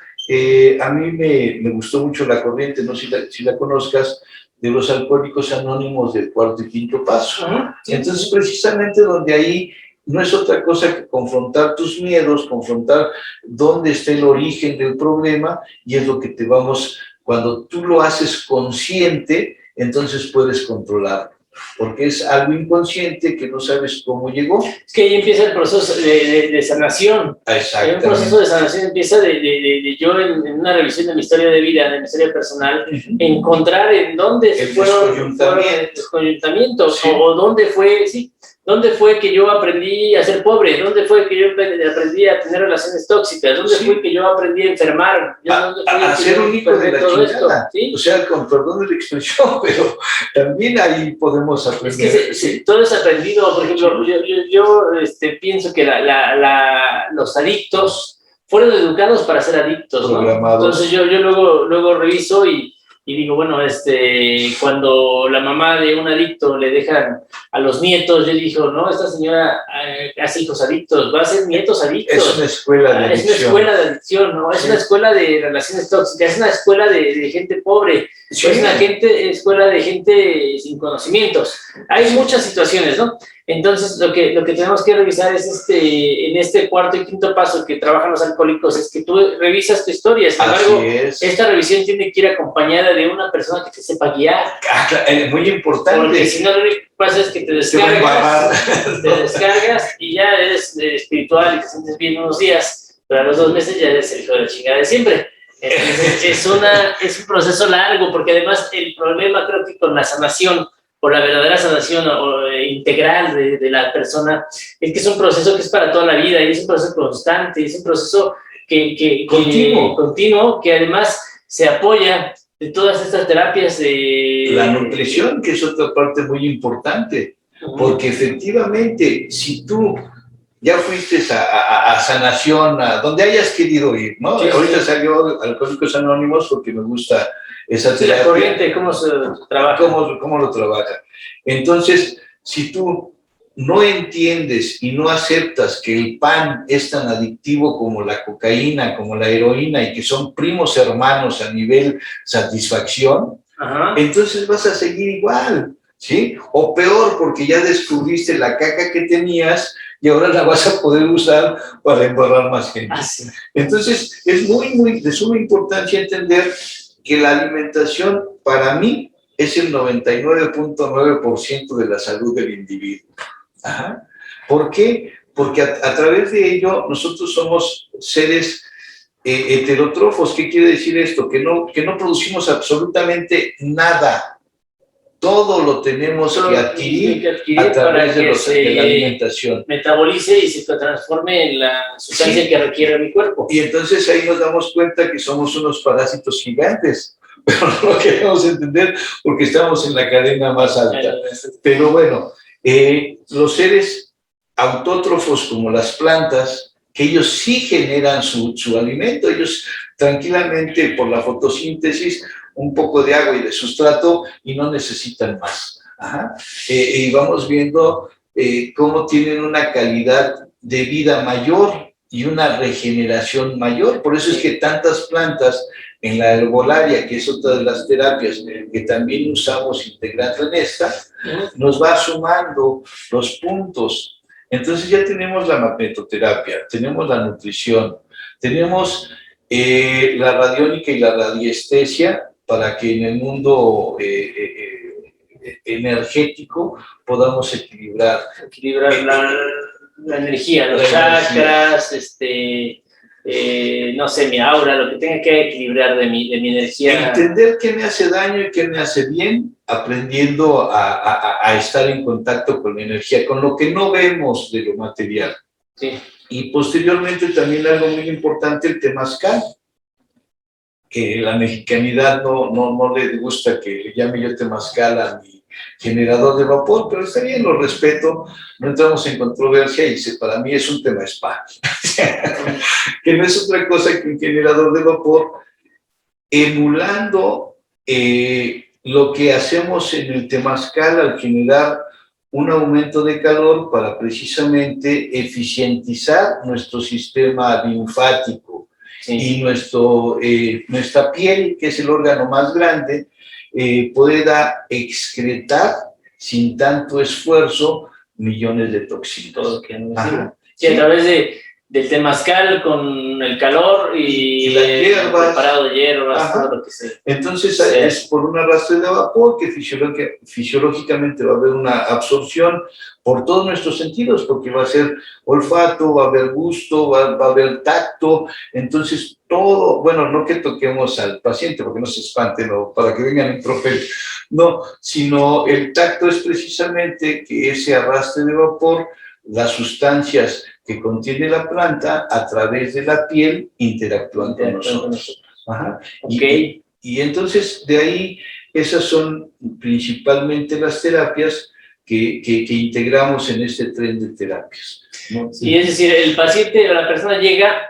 a mí me gustó mucho la corriente, no sé si la conozcas, de los alcohólicos anónimos del cuarto y quinto paso. Entonces, precisamente donde ahí no es otra cosa que confrontar tus miedos, confrontar dónde está el origen del problema, y es lo que cuando tú lo haces consciente, entonces puedes controlarlo, porque es algo inconsciente que no sabes cómo llegó. Es que ahí empieza el proceso de sanación. Exactamente. El proceso de sanación empieza yo en una revisión de mi historia de vida, de mi historia personal, encontrar en dónde fueron descoyuntamientos, sí. O dónde fue que yo aprendí a ser pobre, dónde fue que yo aprendí a tener relaciones tóxicas, dónde fue que yo aprendí a enfermar, a ser un hijo de la chingada, ¿sí? O sea, con perdón de la expresión, pero también ahí podemos aprender. Es que todo es aprendido. Por ejemplo, yo pienso que los adictos fueron educados para ser adictos, ¿no? Entonces yo luego reviso y digo, bueno, cuando la mamá de un adicto le dejan a los nietos, yo digo, no, esta señora hace hijos adictos, va a hacer nietos adictos. Es una escuela de adicción. Es una escuela de adicción, ¿no? Es una escuela de relaciones tóxicas, es una escuela de gente pobre, sí. Es una escuela de gente sin conocimientos. Hay muchas situaciones, ¿no? Entonces, lo que tenemos que revisar es en este cuarto y quinto paso que trabajan los alcohólicos, es que tú revisas tu historia. Sin embargo, esta revisión tiene que ir acompañada de una persona que te sepa guiar. Muy importante. Porque si no, lo único que pasa es que te descargas y ya eres espiritual y te sientes bien unos días, pero a los 2 meses ya eres el hijo de la chingada de siempre. Entonces, es un proceso largo, porque además el problema, creo que con la sanación, o la verdadera sanación integral de la persona, es que es un proceso que es para toda la vida, y es un proceso constante, es un proceso continuo, que además se apoya de todas estas terapias de... La nutrición, que es otra parte muy importante, porque efectivamente, si tú ya fuiste a sanación, a donde hayas querido ir, ¿no? Sí, ahorita salió Alcohólicos Anónimos porque me gusta esa terapia. La corriente, ¿cómo se trabaja? ¿Cómo lo trabaja? Entonces, si tú no entiendes y no aceptas que el pan es tan adictivo como la cocaína, como la heroína, y que son primos hermanos a nivel satisfacción, entonces vas a seguir igual. ¿sí? O peor, porque ya descubriste la caca que tenías y ahora la vas a poder usar para embarrar más gente. Entonces, es muy de suma importancia entender que la alimentación, para mí, es el 99.9% de la salud del individuo. Ajá. ¿Por qué? Porque a través de ello nosotros somos seres heterótrofos. ¿Qué quiere decir esto? Que no producimos absolutamente nada. Todo lo tenemos que adquirir a través de la alimentación. Metabolice y se transforme en la sustancia que requiere mi cuerpo. Y entonces ahí nos damos cuenta que somos unos parásitos gigantes, pero no lo queremos entender porque estamos en la cadena más alta. Pero bueno, los seres autótrofos como las plantas, que ellos sí generan su alimento, ellos tranquilamente por la fotosíntesis, un poco de agua y de sustrato y no necesitan más. Ajá. Y vamos viendo cómo tienen una calidad de vida mayor y una regeneración mayor. Por eso es que tantas plantas en la herbolaria, que es otra de las terapias que también usamos integrando en esta, nos va sumando los puntos. Entonces ya tenemos la magnetoterapia, tenemos la nutrición, tenemos la radiónica y la radiestesia, para que en el mundo energético podamos equilibrar la energía, los chakras, no sé, mi aura, lo que tenga que equilibrar de mi energía. Entender qué me hace daño y qué me hace bien, aprendiendo a estar en contacto con la energía, con lo que no vemos de lo material. Sí. Y posteriormente también algo muy importante, el temazcal, que la mexicanidad no le gusta que le llame yo temazcal a mi generador de vapor, pero está bien, lo respeto, no entramos en controversia y para mí es un tema spa, que no es otra cosa que un generador de vapor emulando lo que hacemos en el temazcal al generar un aumento de calor para precisamente eficientizar nuestro sistema linfático. Sí. Y nuestra piel, que es el órgano más grande, pueda excretar sin tanto esfuerzo millones de toxinas. Todo que no sirve. Sí, a través del temazcal con el calor y las hierbas, preparado de hierbas, todo lo que sea. Entonces es por un arrastre de vapor que fisiológicamente va a haber una absorción por todos nuestros sentidos, porque va a ser olfato, va a haber gusto, va a haber tacto. Entonces todo, bueno, no que toquemos al paciente porque no se espante, no, para que vengan en tropel, no, sino el tacto es precisamente que ese arrastre de vapor, las sustancias que contiene la planta a través de la piel interactúan con nosotros. Ajá. Okay. Y entonces de ahí esas son principalmente las terapias que integramos en este tren de terapias, ¿no? Sí, es decir, el paciente o la persona llega,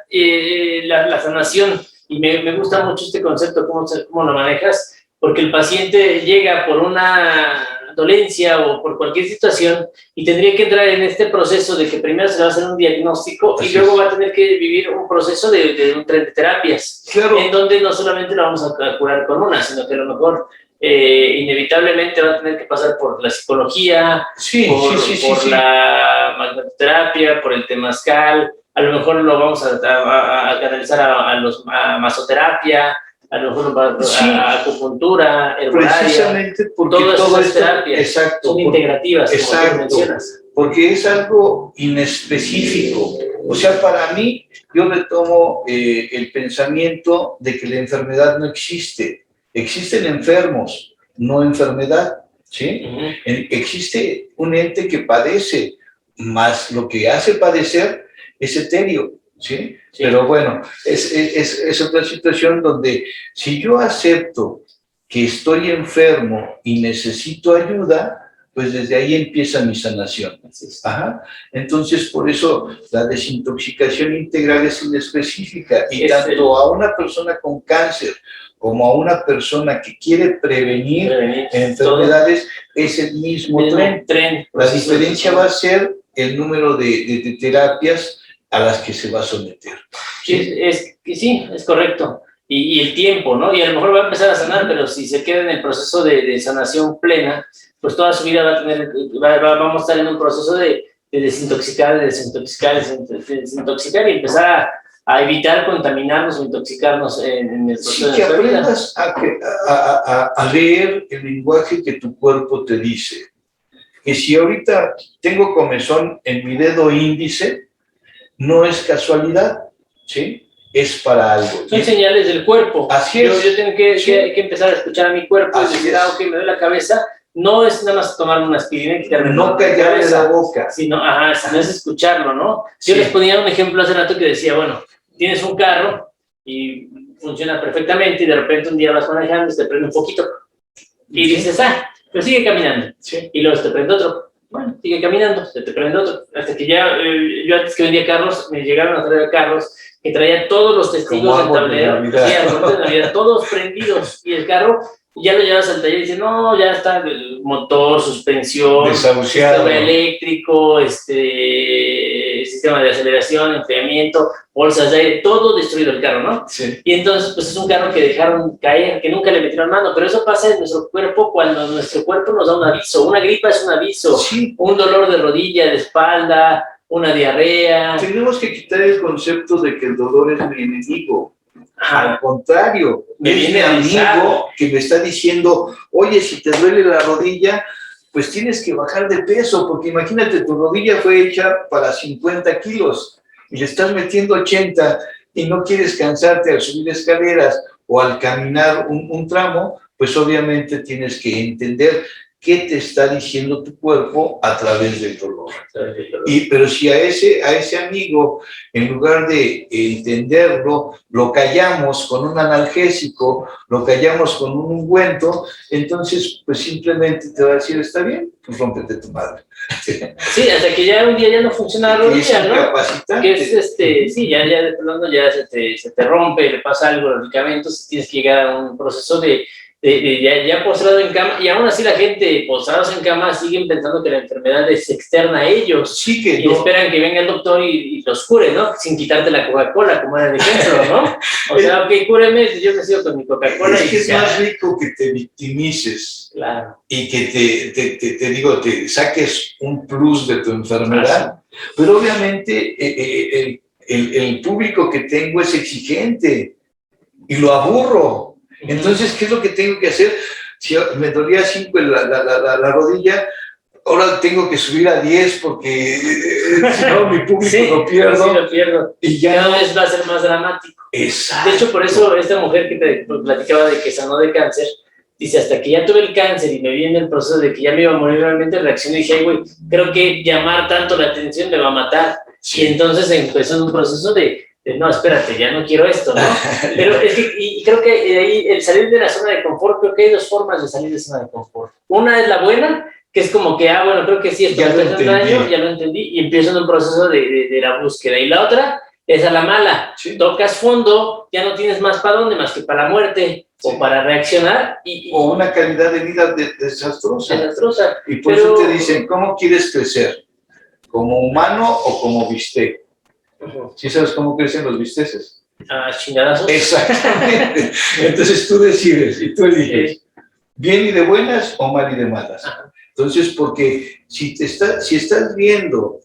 la sanación, y me gusta mucho este concepto, cómo lo manejas, porque el paciente llega por una dolencia o por cualquier situación y tendría que entrar en este proceso de que primero se le va a hacer un diagnóstico y luego va a tener que vivir un proceso de un tren de terapias, claro, en donde no solamente lo vamos a curar con una, sino que a lo mejor inevitablemente va a tener que pasar por la psicología, por la magnetoterapia, por el temazcal, a lo mejor lo vamos a canalizar a masoterapia, a lo mejor a acupuntura, herbolaria. Precisamente porque todas esas terapias exacto, son integrativas, exacto, como tú mencionas. Porque es algo inespecífico. O sea, para mí, yo retomo el pensamiento de que la enfermedad no existe. Existen enfermos, no enfermedad, ¿sí? Uh-huh. Existe un ente que padece, más lo que hace padecer es etéreo. ¿Sí? Sí. Pero bueno, es otra situación donde si yo acepto que estoy enfermo y necesito ayuda, pues desde ahí empieza mi sanación. Ajá. Entonces, por eso la desintoxicación integral es inespecífica y tanto a una persona con cáncer como a una persona que quiere prevenir enfermedades es el mismo tren. La diferencia va a ser el número de terapias a las que se va a someter. Sí, es correcto. y el tiempo, ¿no? Y a lo mejor va a empezar a sanar, pero si se queda en el proceso de sanación plena, pues toda su vida vamos a estar en un proceso de desintoxicar y empezar a evitar contaminarnos o intoxicarnos en el proceso de Sí, que nuestra vida. aprendas a leer el lenguaje que tu cuerpo te dice. Que si ahorita tengo comezón en mi dedo índice, no es casualidad, ¿sí? Es para algo. Son señales del cuerpo. Así es. Yo tengo que empezar a escuchar a mi cuerpo y decir, ok, me duele la cabeza. No es nada más tomar una aspirina y quitarme no callarle la boca. Sino, sino es escucharlo, ¿no? Sí. Yo les ponía un ejemplo hace rato que decía, bueno, tienes un carro y funciona perfectamente y de repente un día vas manejando y te prende un poquito. Y dices, pero sigue caminando. Sí. Y luego te prende otro. Bueno, sigue caminando, se te prende otro. Hasta que ya, yo antes que vendía carros, me llegaron a traer carros que traía todos los testigos del tablero, todos prendidos, y el carro ya lo llevas al taller y dices, no, ya está el motor, suspensión, sistema eléctrico, sistema de aceleración, enfriamiento, bolsas de aire, todo destruido el carro, ¿no? Sí. Y entonces, pues es un carro que dejaron caer, que nunca le metieron mano, pero eso pasa en nuestro cuerpo cuando nuestro cuerpo nos da un aviso. Una gripa es un aviso, sí. Un dolor de rodilla, de espalda, una diarrea. Tenemos que quitar el concepto de que el dolor es mi enemigo. Al contrario, es mi amigo que me está diciendo, oye, si te duele la rodilla, pues tienes que bajar de peso, porque imagínate, tu rodilla fue hecha para 50 kilos y le estás metiendo 80 y no quieres cansarte al subir escaleras o al caminar un tramo, pues obviamente tienes que entender qué te está diciendo tu cuerpo a través del dolor. Pero si a ese amigo, en lugar de entenderlo, lo callamos con un analgésico, lo callamos con un ungüento, entonces pues simplemente te va a decir, está bien, pues rómpete tu madre. Sí, hasta que ya un día ya no funciona la rodilla, ¿no? Que es sí, ya de pronto ya se te rompe, le pasa algo a los ligamentos, tienes que llegar a un proceso de ya postrado en cama, y aún así la gente postrados en cama siguen pensando que la enfermedad es externa a ellos, sí, que y esperan que venga el doctor y los cure, ¿no? Sin quitarte la Coca-Cola, como era el ejemplo, ¿no? O sea, ok, cúreme, yo me sigo con mi Coca-Cola. Es que es más rico que te victimices, claro, y que te saques un plus de tu enfermedad, pero obviamente el público que tengo es exigente, y lo aburro. Entonces, ¿qué es lo que tengo que hacer? Si me dolía 5 la rodilla, ahora tengo que subir a 10 porque si no, mi público lo pierdo. Sí, lo pierdo. Y ya cada vez va a ser más dramático. Exacto. De hecho, por eso esta mujer que te platicaba de que sanó de cáncer, dice, hasta que ya tuve el cáncer y me vi en el proceso de que ya me iba a morir, realmente reaccioné y dije, güey, creo que llamar tanto la atención me va a matar. Sí. Y entonces empezó en un proceso de no, espérate, ya no quiero esto, ¿no? Pero es que, y creo que ahí el salir de la zona de confort, creo que hay dos formas de salir de la zona de confort. Una es la buena, que es como que, bueno, creo que sí, esto me está haciendo daño, ya lo entendí, y empiezo en un proceso de la búsqueda. Y la otra es a la mala, sí. Tocas fondo, ya no tienes más para dónde, más que para la muerte, sí. O para reaccionar. O una calidad de vida desastrosa. Desastrosa. Y por eso te dicen, ¿cómo quieres crecer? ¿Como humano o como bistec? ¿Sí sabes cómo crecen los bisteces? Chingadazos. Exactamente. Entonces tú decides y tú eliges, bien y de buenas o mal y de malas. Ajá. Entonces, porque si estás viendo,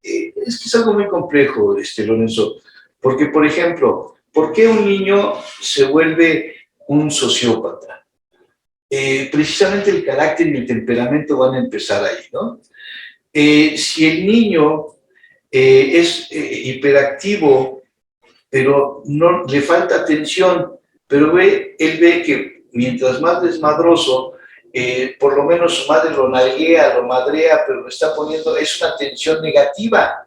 es que es algo muy complejo, Lorenzo, porque, por ejemplo, ¿por qué un niño se vuelve un sociópata? Precisamente el carácter y el temperamento van a empezar ahí, ¿no? Si el niño es hiperactivo, pero no le falta atención, pero él ve que mientras más desmadroso, por lo menos su madre lo nalguea, lo madrea, pero lo está poniendo, es una atención negativa.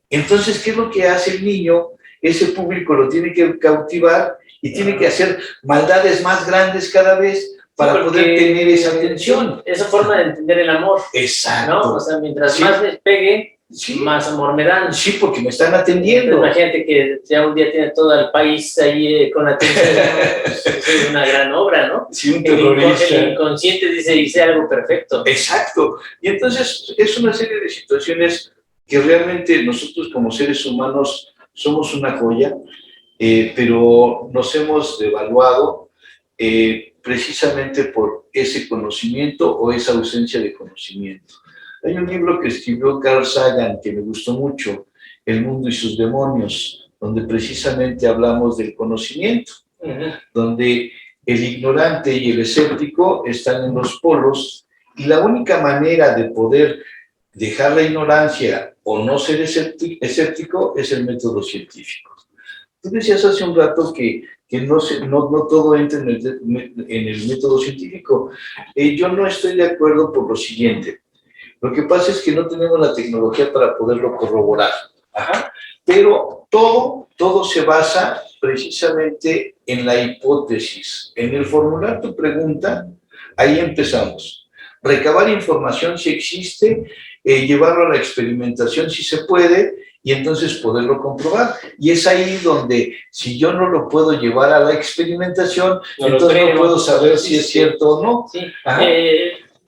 Entonces, ¿qué es lo que hace el niño? Ese público lo tiene que cautivar y tiene que hacer maldades más grandes cada vez para poder tener esa atención. Esa forma de entender el amor. Exacto. ¿No? O sea, mientras más les pegue, sí. Más amor me dan. Sí, porque me están atendiendo. Imagínate que ya un día tiene todo el país ahí con atención. Es una gran obra, ¿no? Sí, un terrorista. El inconsciente dice algo perfecto. Exacto. Y entonces es una serie de situaciones que realmente nosotros como seres humanos somos una joya pero nos hemos devaluado precisamente por ese conocimiento o esa ausencia de conocimiento. Hay un libro que escribió Carl Sagan que me gustó mucho, El mundo y sus demonios, donde precisamente hablamos del conocimiento, donde el ignorante y el escéptico están en los polos, y la única manera de poder dejar la ignorancia o no ser escéptico es el método científico. Tú decías hace un rato que no todo entra en el método científico. Yo no estoy de acuerdo por lo siguiente. Lo que pasa es que no tenemos la tecnología para poderlo corroborar. Ajá. Pero todo se basa precisamente en la hipótesis. En el formular tu pregunta, ahí empezamos. Recabar información si existe, llevarlo a la experimentación si se puede, y entonces poderlo comprobar. Y es ahí donde, si yo no lo puedo llevar a la experimentación, entonces no puedo saber si es cierto o no. Sí.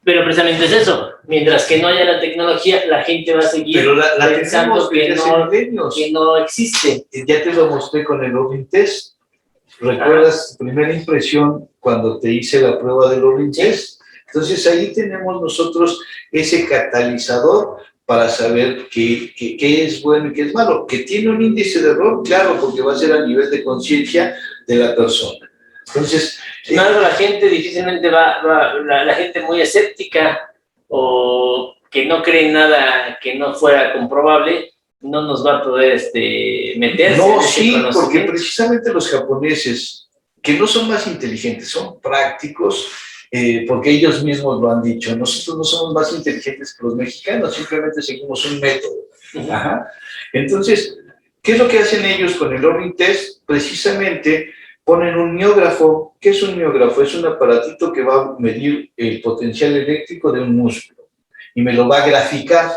Pero precisamente es eso. Mientras que no haya la tecnología, la gente va a seguir pensando que no existe. Ya te lo mostré con el Turing Test. ¿Recuerdas tu primera impresión cuando te hice la prueba del Turing Test? Entonces ahí tenemos nosotros ese catalizador para saber qué es bueno y qué es malo. Que tiene un índice de error, claro, porque va a ser a nivel de conciencia de la persona. Entonces, la gente difícilmente la gente muy escéptica o que no cree en nada que no fuera comprobable, no nos va a poder meterse. No, sí, porque precisamente los japoneses, que no son más inteligentes, son prácticos, porque ellos mismos lo han dicho. Nosotros no somos más inteligentes que los mexicanos, simplemente seguimos un método. Ajá. Entonces, ¿qué es lo que hacen ellos con el Turing Test? Precisamente ponen un miógrafo. ¿Qué es un miógrafo? Es un aparatito que va a medir el potencial eléctrico de un músculo y me lo va a graficar.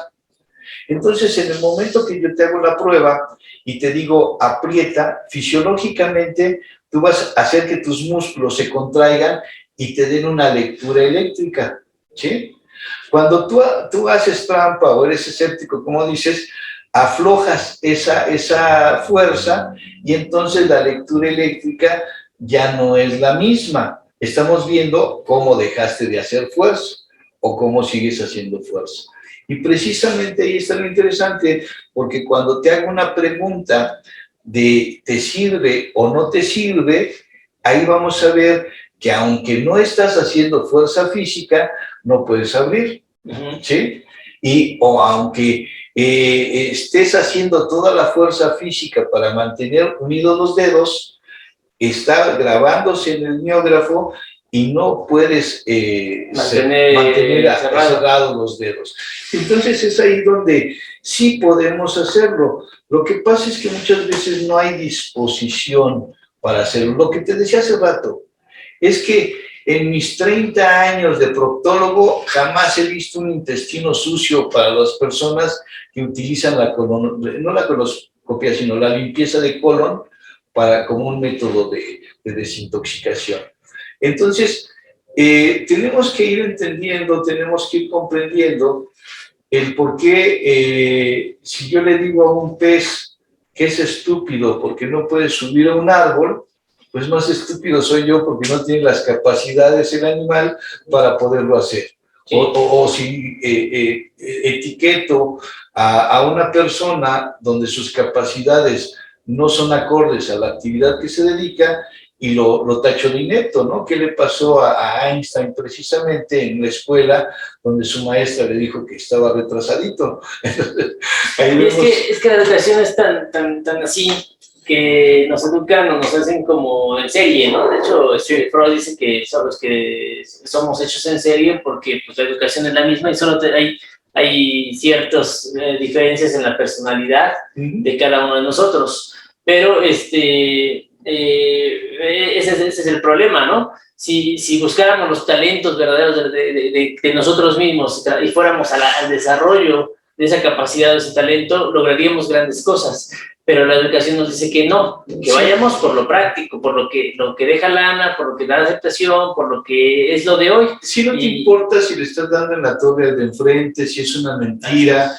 Entonces, en el momento que yo te hago la prueba y te digo aprieta, fisiológicamente tú vas a hacer que tus músculos se contraigan y te den una lectura eléctrica, ¿sí? Cuando tú haces trampa o eres escéptico, como dices, aflojas esa fuerza y entonces la lectura eléctrica ya no es la misma. Estamos viendo cómo dejaste de hacer fuerza o cómo sigues haciendo fuerza. Y precisamente ahí está lo interesante, porque cuando te hago una pregunta de ¿te sirve o no te sirve? Ahí vamos a ver que aunque no estás haciendo fuerza física, no puedes abrir, ¿sí? O aunque estés haciendo toda la fuerza física para mantener unidos los dedos, está grabándose en el miógrafo y no puedes mantener cerrados los dedos. Entonces es ahí donde sí podemos hacerlo. Lo que pasa es que muchas veces no hay disposición para hacerlo. Lo que te decía hace rato es que en mis 30 años de proctólogo jamás he visto un intestino sucio para las personas que utilizan no la coloscopia, sino la limpieza de colon como un método de desintoxicación. Entonces, tenemos que ir entendiendo, tenemos que ir comprendiendo el por qué, si yo le digo a un pez que es estúpido porque no puede subir a un árbol, pues más estúpido soy yo porque no tiene las capacidades el animal para poderlo hacer. Sí. O si etiqueto a una persona donde sus capacidades no son acordes a la actividad que se dedica y lo tacho de inepto, ¿no? ¿Qué le pasó a Einstein precisamente en la escuela donde su maestra le dijo que estaba retrasadito? Ahí vemos... es que la educación es tan así que nos educan o nos hacen como en serie, ¿no? De hecho, Freud dice que son los que somos hechos en serie porque pues, la educación es la misma y solo hay ciertas diferencias en la personalidad de cada uno de nosotros. Pero ese es el problema, ¿no? Si buscáramos los talentos verdaderos de nosotros mismos y fuéramos al desarrollo de esa capacidad, de ese talento, lograríamos grandes cosas. Pero la educación nos dice que no, que vayamos por lo práctico, por lo que deja lana, por lo que da aceptación, por lo que es lo de hoy. Si no te importa si le estás dando en la torre al de enfrente, si es una mentira,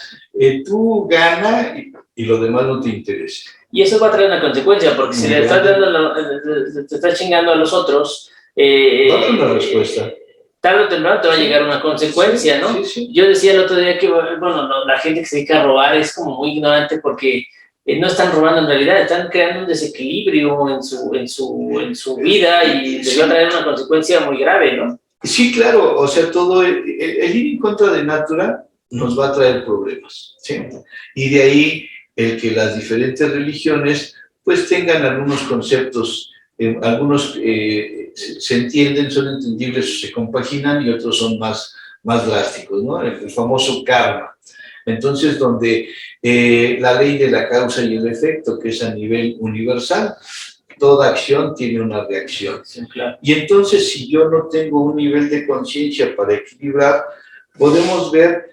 tú gana y lo demás no te interesa. Y eso va a traer una consecuencia, porque si le estás te estás chingando a los otros, dame una respuesta. Tarde o temprano te va a llegar una consecuencia, ¿no? Sí, sí. Yo decía el otro día que, bueno, no, la gente que se dedica a robar es como muy ignorante porque no están robando en realidad, están creando un desequilibrio en su vida y les va a traer una consecuencia muy grave, ¿no? Sí, claro, o sea, todo el ir en contra de Natura nos va a traer problemas, ¿sí? Y de ahí el que las diferentes religiones pues tengan algunos conceptos, algunos se entienden, son entendibles, se compaginan y otros son más drásticos, ¿no? El famoso karma. Entonces, donde la ley de la causa y el efecto, que es a nivel universal, toda acción tiene una reacción. Sí, claro. Y entonces, si yo no tengo un nivel de conciencia para equilibrar, podemos ver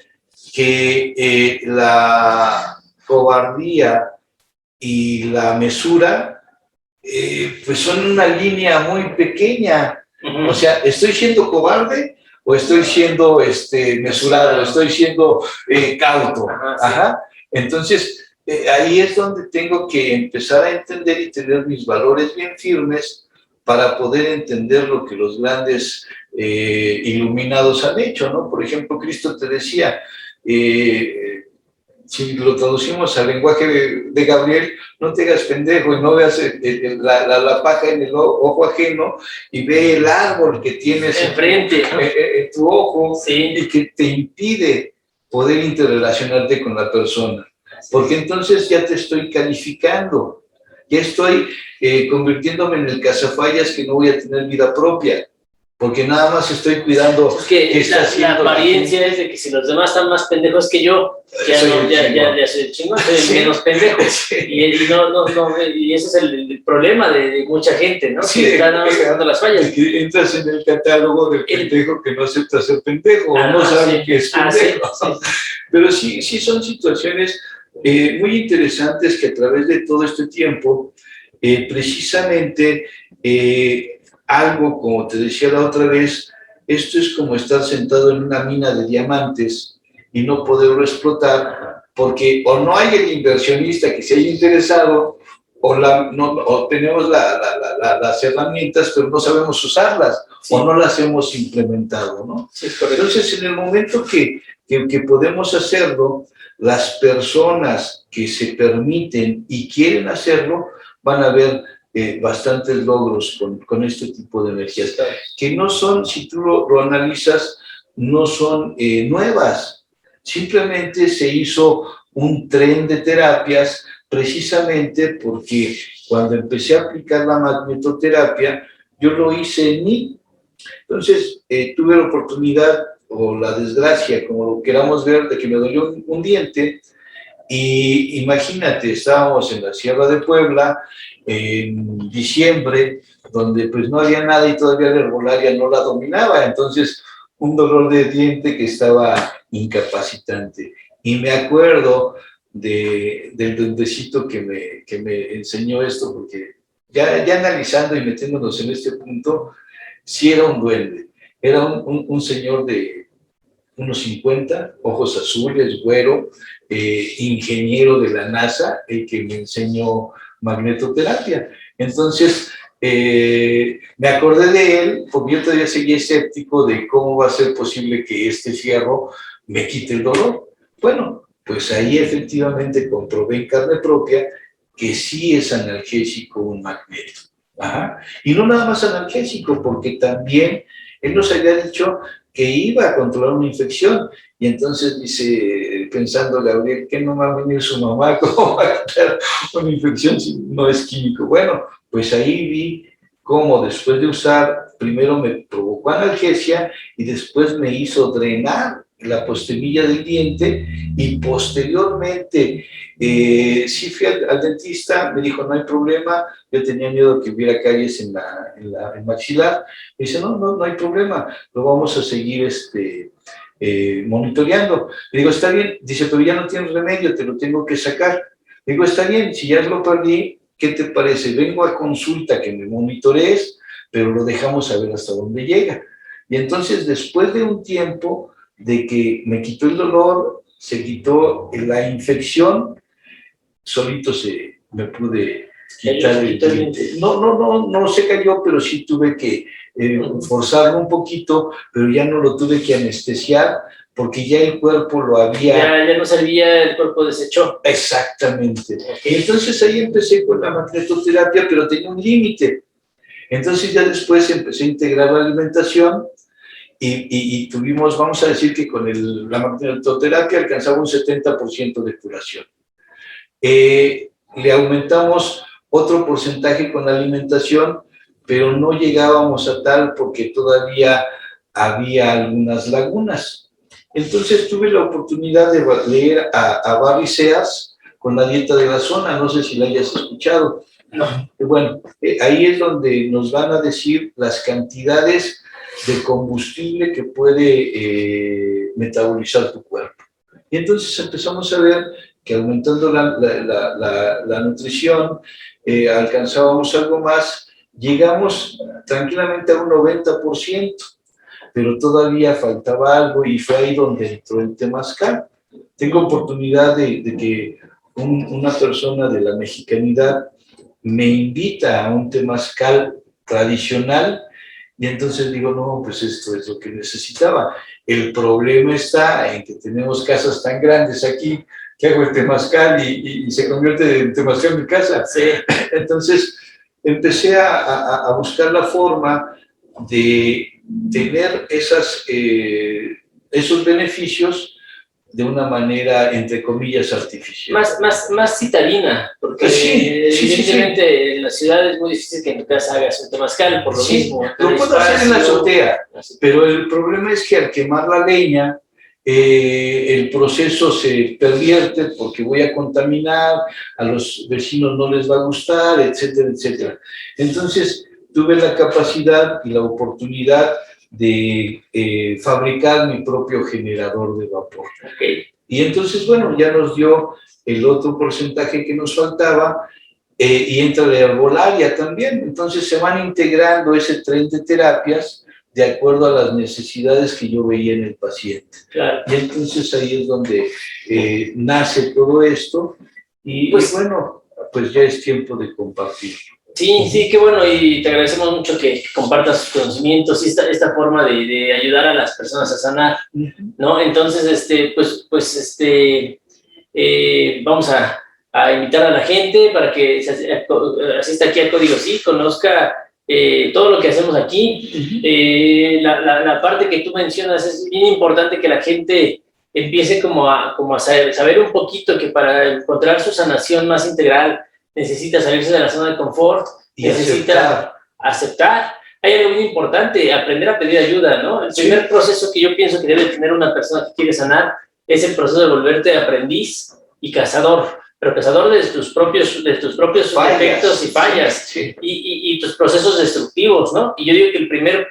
que la cobardía y la mesura pues son una línea muy pequeña. O sea, ¿estoy siendo cobarde o estoy siendo mesurado, estoy siendo cauto? Ajá. Entonces, ahí es donde tengo que empezar a entender y tener mis valores bien firmes para poder entender lo que los grandes iluminados han hecho, ¿no? Por ejemplo, Cristo te decía, si lo traducimos al lenguaje de Gabriel, no te hagas pendejo y no veas la paja en el ojo ajeno y ve el árbol que tienes enfrente, en tu ojo, sí, y que te impide poder interrelacionarte con la persona. Porque entonces ya te estoy calificando, ya estoy convirtiéndome en el cazafallas que no voy a tener vida propia. Porque nada más estoy cuidando. Es que la apariencia es de que si los demás están más pendejos que yo, ya soy chingón, soy menos pendejo. Sí. Y ese es el problema de mucha gente, ¿no? Sí, que están nada más quedando las fallas. Que entras en el catálogo del pendejo que no acepta ser pendejo, no sabe que es pendejo. Sí. Pero sí son situaciones muy interesantes que a través de todo este tiempo, precisamente, algo, como te decía la otra vez, esto es como estar sentado en una mina de diamantes y no poderlo explotar, porque o no hay el inversionista que se haya interesado, o tenemos las herramientas, pero no sabemos usarlas, sí, o no las hemos implementado, ¿no? Sí, entonces, en el momento que podemos hacerlo, las personas que se permiten y quieren hacerlo, van a ver bastantes logros con este tipo de energías, que no son, si tú lo analizas, no son nuevas. Simplemente se hizo un tren de terapias precisamente porque cuando empecé a aplicar la magnetoterapia, yo lo hice en mí. Entonces, tuve la oportunidad o la desgracia, como lo queramos ver, de que me dolió un diente. Y imagínate, estábamos en la Sierra de Puebla en diciembre, donde pues no había nada y todavía la herbolaria no la dominaba, entonces un dolor de diente que estaba incapacitante. Y me acuerdo del duendecito que me enseñó esto, porque ya analizando y metiéndonos en este punto, sí era un duende, era un señor de unos 50, ojos azules, güero, ingeniero de la NASA, el que me enseñó magnetoterapia. Entonces, me acordé de él, porque yo todavía seguía escéptico de cómo va a ser posible que este fierro me quite el dolor. Bueno, pues ahí efectivamente comprobé en carne propia que sí es analgésico un magneto. Ajá. Y no nada más analgésico, porque también él nos había dicho que iba a controlar una infección. Y entonces dice, pensando Gabriel, ¿qué no va a venir su mamá? ¿Cómo va a quitar una infección si no es químico? Bueno, pues ahí vi cómo después de usar, primero me provocó analgesia y después me hizo drenar la postemilla del diente y posteriormente sí fui al dentista, me dijo no hay problema, yo tenía miedo que hubiera caries en el maxilar, me dice no hay problema, lo vamos a seguir monitoreando. Le digo está bien, dice pero ya no tienes remedio, te lo tengo que sacar. Le digo está bien, si ya lo perdí, ¿qué te parece? Vengo a consulta que me monitorees, pero lo dejamos saber hasta dónde llega. Y entonces después de un tiempo de que me quitó el dolor, se quitó la infección, solito se me pude quitar el diente. No se cayó, pero sí tuve que forzarlo un poquito, pero ya no lo tuve que anestesiar porque ya el cuerpo lo había... Ya no servía, el cuerpo desechó. Exactamente. Y entonces ahí empecé con la magnetoterapia, pero tenía un límite. Entonces ya después empecé a integrar la alimentación y tuvimos, vamos a decir que con la magnetoterapia alcanzaba un 70% de curación. Le aumentamos otro porcentaje con la alimentación, pero no llegábamos a tal porque todavía había algunas lagunas. Entonces tuve la oportunidad de leer a Barry Sears con la dieta de la zona, no sé si la hayas escuchado. No. Bueno, ahí es donde nos van a decir las cantidades de combustible que puede metabolizar tu cuerpo. Y entonces empezamos a ver que aumentando la nutrición, alcanzábamos algo más, llegamos tranquilamente a un 90%, pero todavía faltaba algo y fue ahí donde entró el temazcal. Tengo oportunidad de que una persona de la mexicanidad me invita a un temazcal tradicional y entonces digo, no, pues esto es lo que necesitaba. El problema está en que tenemos casas tan grandes aquí que hago el temazcal y se convierte en temazcal mi casa. Sí. Entonces empecé a buscar la forma de tener esos beneficios de una manera, entre comillas, artificial. Más citadina, porque evidentemente en la ciudad es muy difícil que en tu casa hagas un temazcal, por lo mismo. Lo puedo hacer en la azotea, pero el problema es que al quemar la leña, el proceso se pervierte porque voy a contaminar, a los vecinos no les va a gustar, etcétera, etcétera. Entonces, tuve la capacidad y la oportunidad de fabricar mi propio generador de vapor. Okay. Y entonces, bueno, ya nos dio el otro porcentaje que nos faltaba y entra la herbolaria también. Entonces se van integrando ese tren de terapias de acuerdo a las necesidades que yo veía en el paciente. Claro. Y entonces ahí es donde nace todo esto y pues bueno, pues ya es tiempo de compartirlo. Sí, qué bueno, y te agradecemos mucho que compartas tus conocimientos y esta forma de ayudar a las personas a sanar, ¿no? Entonces, vamos a invitar a la gente para que asista aquí a Código Sí, conozca todo lo que hacemos aquí. La parte que tú mencionas es bien importante que la gente empiece como a saber un poquito que para encontrar su sanación más integral necesita salirse de la zona de confort, y necesita aceptar. Hay algo muy importante, aprender a pedir ayuda, ¿no? El primer proceso que yo pienso que debe tener una persona que quiere sanar es el proceso de volverte aprendiz y cazador, pero cazador de tus propios defectos y fallas, y tus procesos destructivos, ¿no? Y yo digo que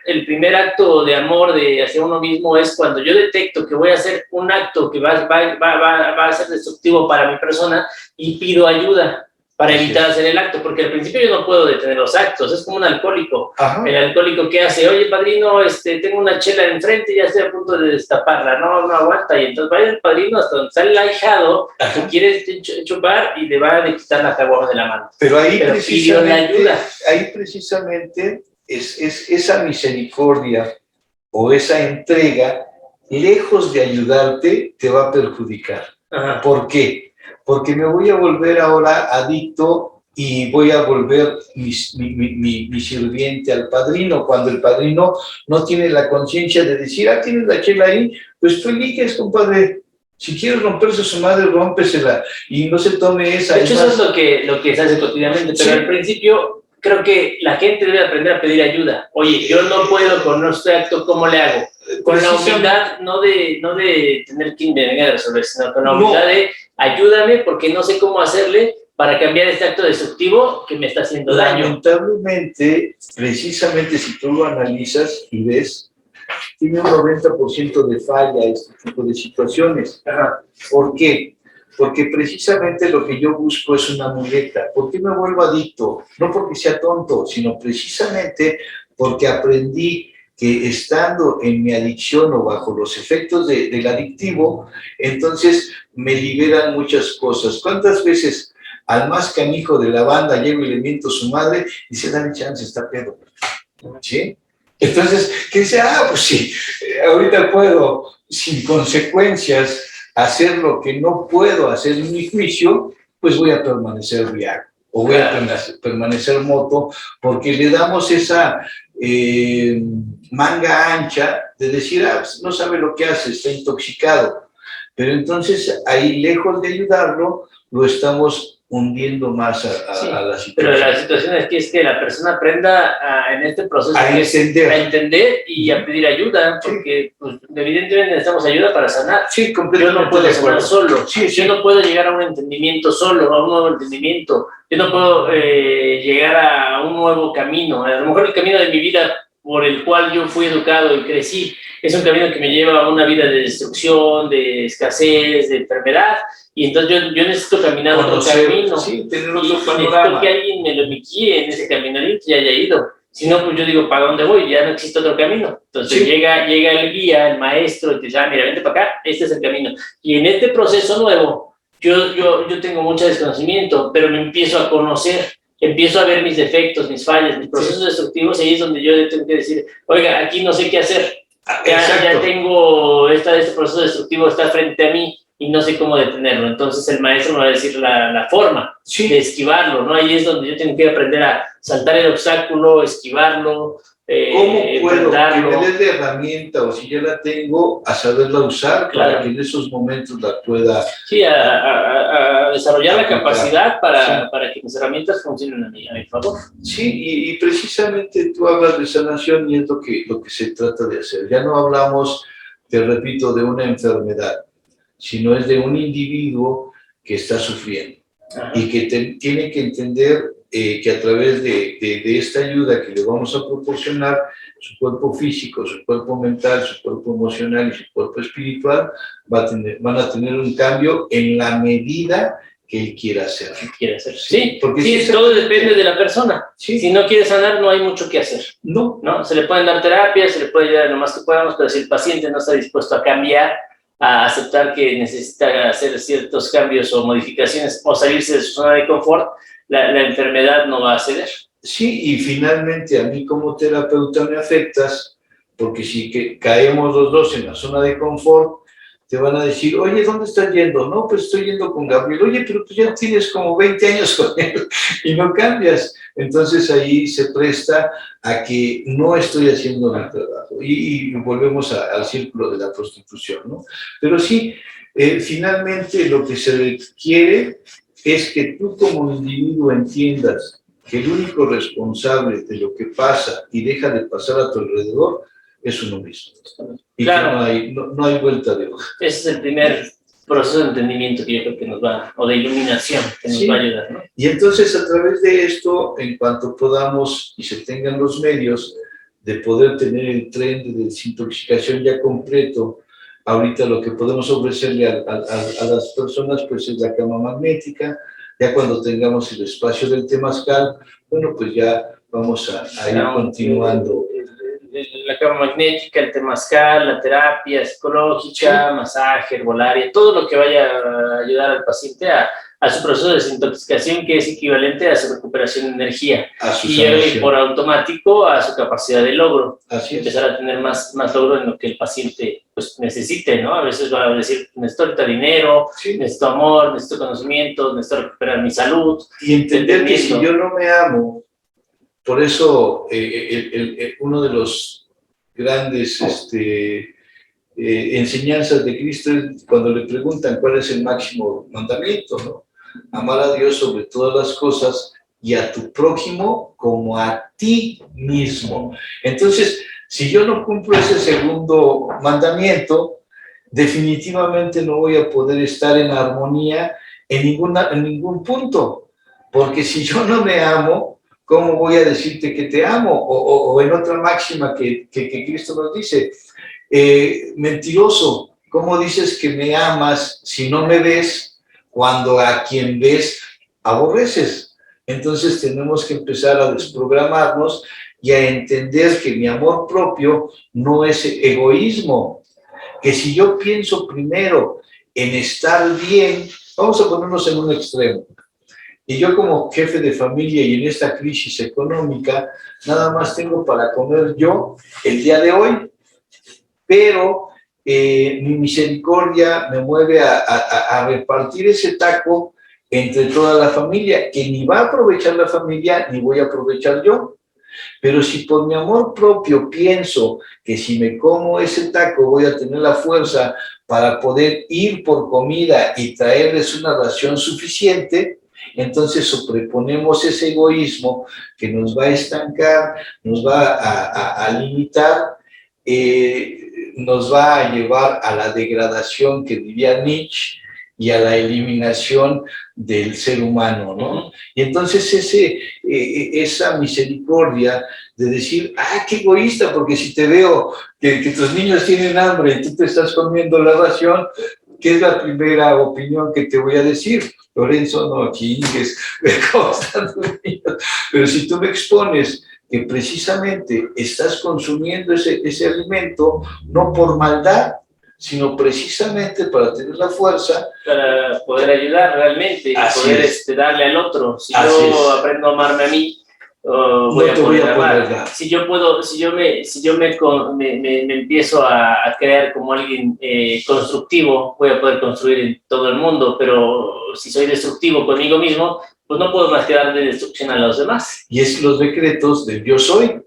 el primer acto de amor hacia uno mismo es cuando yo detecto que voy a hacer un acto que va a ser destructivo para mi persona y pido ayuda para evitar hacer el acto, porque al principio yo no puedo detener los actos, es como un alcohólico. Ajá. El alcohólico que hace, oye padrino, tengo una chela enfrente y ya estoy a punto de destaparla, no aguanta, y entonces va el padrino hasta donde sale el ahijado, que quiere chupar y le va a quitar la caguama de la mano. Pero pidió la ayuda. Ahí precisamente es esa misericordia o esa entrega, lejos de ayudarte, te va a perjudicar. Ajá. ¿Por qué? Porque me voy a volver ahora adicto y voy a volver mi sirviente al padrino, cuando el padrino no tiene la conciencia de decir, tienes la chela ahí, pues tú eliges, compadre. Si quieres romperse su madre, rómpesela y no se tome esa. De hecho, eso es lo que se hace cotidianamente, pero al principio creo que la gente debe aprender a pedir ayuda. Oye, yo no puedo con este acto, ¿cómo le hago? Con la humildad, no de tener que venir a resolver, sino con la humildad de ayúdame porque no sé cómo hacerle para cambiar este acto destructivo que me está haciendo daño. Lamentablemente, precisamente si tú lo analizas y ves, tiene un 90% de falla este tipo de situaciones. ¿Por qué? Porque precisamente lo que yo busco es una muleta. ¿Por qué me vuelvo adicto? No porque sea tonto, sino precisamente porque aprendí que estando en mi adicción o bajo los efectos del adictivo, entonces me liberan muchas cosas. ¿Cuántas veces al más canijo de la banda, llego y le miento a su madre, y dice, dale chance, está pedo. ¿Sí? Entonces, que dice, pues sí, ahorita puedo, sin consecuencias, hacer lo que no puedo hacer en mi juicio, pues voy a permanecer viago, o voy a permanecer moto, porque le damos esa manga ancha de decir, pues no sabe lo que hace, está intoxicado. Pero entonces, ahí, lejos de ayudarlo, lo estamos hundiendo más a la situación. Pero la situación aquí es que la persona aprenda en este proceso a entender y a pedir ayuda, porque pues, evidentemente necesitamos ayuda para sanar. Sí, completamente. Yo no puedo sanar solo. Yo no puedo llegar a un entendimiento solo, a un nuevo entendimiento. Yo no puedo llegar a un nuevo camino. A lo mejor el camino de mi vida por el cual yo fui educado y crecí es un camino que me lleva a una vida de destrucción, de escasez, de enfermedad. Y entonces yo necesito caminar otro camino. Sí, tener otro necesito que alguien me lo guíe en ese camino y que haya ido. Si no, pues yo digo, ¿para dónde voy? Ya no existe otro camino. Entonces llega el guía, el maestro, y te dice, mira, vente para acá, este es el camino. Y en este proceso nuevo, yo tengo mucho desconocimiento, pero me empiezo a conocer, empiezo a ver mis defectos, mis fallas, mis procesos destructivos, y ahí es donde yo tengo que decir, oiga, aquí no sé qué hacer. Ya tengo este proceso destructivo, está frente a mí, y no sé cómo detenerlo. Entonces el maestro me va a decir la forma de esquivarlo, ¿no? Ahí es donde yo tengo que aprender a saltar el obstáculo, esquivarlo, ¿cómo puedo que me des la herramienta, o si ya la tengo, a saberla usar para que en esos momentos la pueda... Sí, a desarrollar la capacidad para que mis herramientas funcionen a mi favor. Sí, y precisamente tú hablas de sanación y es lo que se trata de hacer. Ya no hablamos, te repito, de una enfermedad, sino es de un individuo que está sufriendo. Ajá. Y que tiene que entender que a través de esta ayuda que le vamos a proporcionar, su cuerpo físico, su cuerpo mental, su cuerpo emocional y su cuerpo espiritual van a tener un cambio en la medida que él quiera hacer. Sí, porque todo depende de la persona. Sí. Si no quiere sanar, no hay mucho que hacer. No. Se le pueden dar terapias, se le puede ayudar lo más que podamos, pero si el paciente no está dispuesto a cambiar, a aceptar que necesita hacer ciertos cambios o modificaciones o salirse de su zona de confort, la enfermedad no va a ceder. Sí, y finalmente a mí como terapeuta me afectas, porque si caemos los dos en la zona de confort, te van a decir, oye, ¿dónde estás yendo? No, pues estoy yendo con Gabriel. Oye, pero tú ya tienes como 20 años con él y no cambias. Entonces ahí se presta a que no estoy haciendo mi trabajo. Y volvemos al círculo de la prostitución, ¿no? Pero sí, finalmente lo que se requiere es que tú como individuo entiendas que el único responsable de lo que pasa y deja de pasar a tu alrededor es uno mismo. Y claro, que no hay vuelta de hoja. Ese es el primer proceso de entendimiento que yo creo que nos va, o de iluminación, que nos va a ayudar, ¿no? Y entonces a través de esto, en cuanto podamos y se tengan los medios de poder tener el tren de desintoxicación ya completo, ahorita lo que podemos ofrecerle a las personas pues es la cama magnética. Ya cuando tengamos el espacio del temazcal, bueno, pues ya vamos a ir continuando. La cama magnética, el temazcal, la terapia psicológica, masaje, herbolaria, todo lo que vaya a ayudar al paciente a su proceso de desintoxicación, que es equivalente a su recuperación de energía y por automático a su capacidad de logro. Empezar a tener más logro en lo que el paciente pues, necesite, ¿no? A veces va a decir, necesito ahorita dinero, necesito amor, necesito conocimiento, necesito recuperar mi salud. Y entender que si yo no me amo, por eso uno de los grandes enseñanzas de Cristo es cuando le preguntan cuál es el máximo mandamiento, ¿no? Amar a Dios sobre todas las cosas y a tu prójimo como a ti mismo. Entonces, si yo no cumplo ese segundo mandamiento, definitivamente no voy a poder estar en armonía en ningún punto, porque si yo no me amo, ¿cómo voy a decirte que te amo? O en otra máxima que Cristo nos dice, mentiroso, ¿cómo dices que me amas si no me ves cuando a quien ves aborreces? Entonces tenemos que empezar a desprogramarnos y a entender que mi amor propio no es egoísmo, que si yo pienso primero en estar bien, vamos a ponernos en un extremo, y yo como jefe de familia y en esta crisis económica, nada más tengo para comer yo el día de hoy, pero mi misericordia me mueve a repartir ese taco entre toda la familia, que ni va a aprovechar la familia, ni voy a aprovechar yo. Pero si por mi amor propio pienso que si me como ese taco voy a tener la fuerza para poder ir por comida y traerles una ración suficiente, entonces sobreponemos ese egoísmo que nos va a estancar, nos va a limitar, nos va a llevar a la degradación que diría Nietzsche y a la eliminación del ser humano, ¿no? Y entonces esa misericordia de decir, qué egoísta, porque si te veo que tus niños tienen hambre y tú te estás comiendo la ración, ¿qué es la primera opinión que te voy a decir? Lorenzo, no chingues, ¿cómo están tus niños? Pero si tú me expones que precisamente estás consumiendo ese alimento, no por maldad, sino precisamente para tener la fuerza. Para poder ayudar realmente y poder darle al otro. Si yo aprendo a amarme a mí, voy a poder amar. Si yo me empiezo a crear como alguien constructivo, voy a poder construir en todo el mundo, pero si soy destructivo conmigo mismo, pues no puedo más que darle destrucción a los demás. Y es los decretos del yo soy,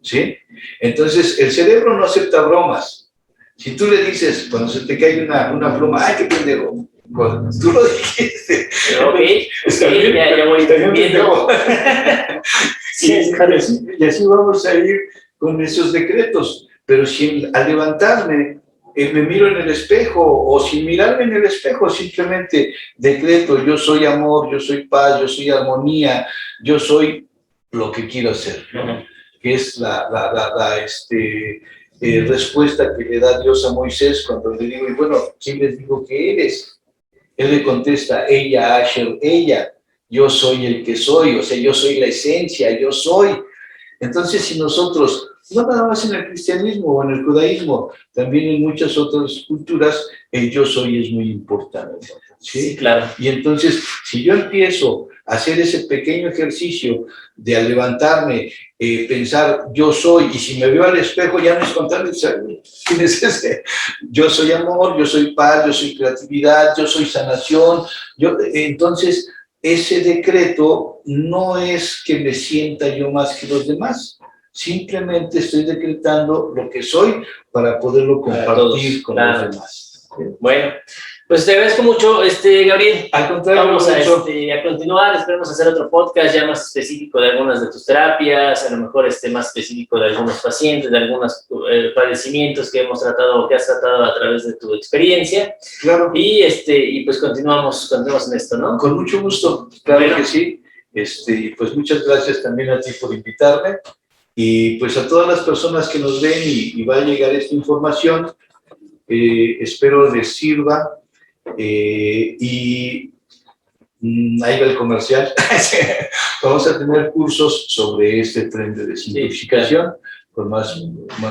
¿sí? Entonces, el cerebro no acepta bromas. Si tú le dices, cuando se te cae una pluma, ¡ay, qué pendejo! Tú lo dijiste. Ya voy entendiendo. Y así vamos a ir con esos decretos. Pero si al levantarme me miro en el espejo, o sin mirarme en el espejo, simplemente decreto, yo soy amor, yo soy paz, yo soy armonía, yo soy lo que quiero hacer, ¿no? Que es la respuesta que le da Dios a Moisés cuando le digo, y bueno, ¿quién les digo que eres? Él le contesta, ella, Asher, ella, yo soy el que soy, o sea, yo soy la esencia, yo soy. Entonces, si nosotros, no nada más en el cristianismo o en el judaísmo, también en muchas otras culturas, el yo soy es muy importante, ¿sí? Claro. Y entonces, si yo empiezo a hacer ese pequeño ejercicio de al levantarme, pensar yo soy, y si me veo al espejo ya no es contarme quién es ese. Yo soy amor, yo soy paz, yo soy creatividad, yo soy sanación. Entonces, ese decreto no es que me sienta yo más que los demás, simplemente estoy decretando lo que soy para poderlo compartir con los demás. Bueno, pues te agradezco mucho, Gabriel. Al contrario, vamos a continuar, esperemos hacer otro podcast ya más específico de algunas de tus terapias, a lo mejor más específico de algunos pacientes, de algunos padecimientos que has tratado a través de tu experiencia. Claro. Y pues continuamos en esto, ¿no? Con mucho gusto, claro que sí. Pues muchas gracias también a ti por invitarme, y pues a todas las personas que nos ven y va a llegar esta información, espero les sirva. Y ahí va el comercial. Vamos a tener cursos sobre este tren de desintoxicación. Con más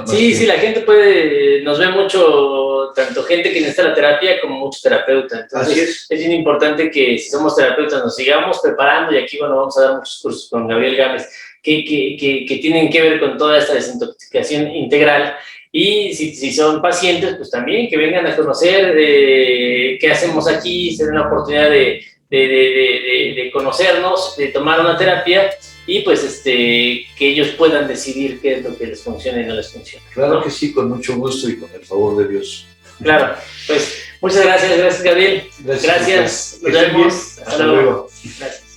sí, la gente nos ve mucho, tanto gente que necesita la terapia como mucho terapeuta. Entonces, es bien importante que si somos terapeutas nos sigamos preparando, y aquí vamos a dar muchos cursos con Gabriel Gámez que tienen que ver con toda esta desintoxicación integral. Y si son pacientes, pues también que vengan a conocer qué hacemos aquí, se den la oportunidad de conocernos, de tomar una terapia, y pues que ellos puedan decidir qué es lo que les funciona y no les funciona. Claro que sí, con mucho gusto y con el favor de Dios. Claro, pues muchas gracias Gabriel. Gracias. Nos vemos. Hasta luego. Gracias.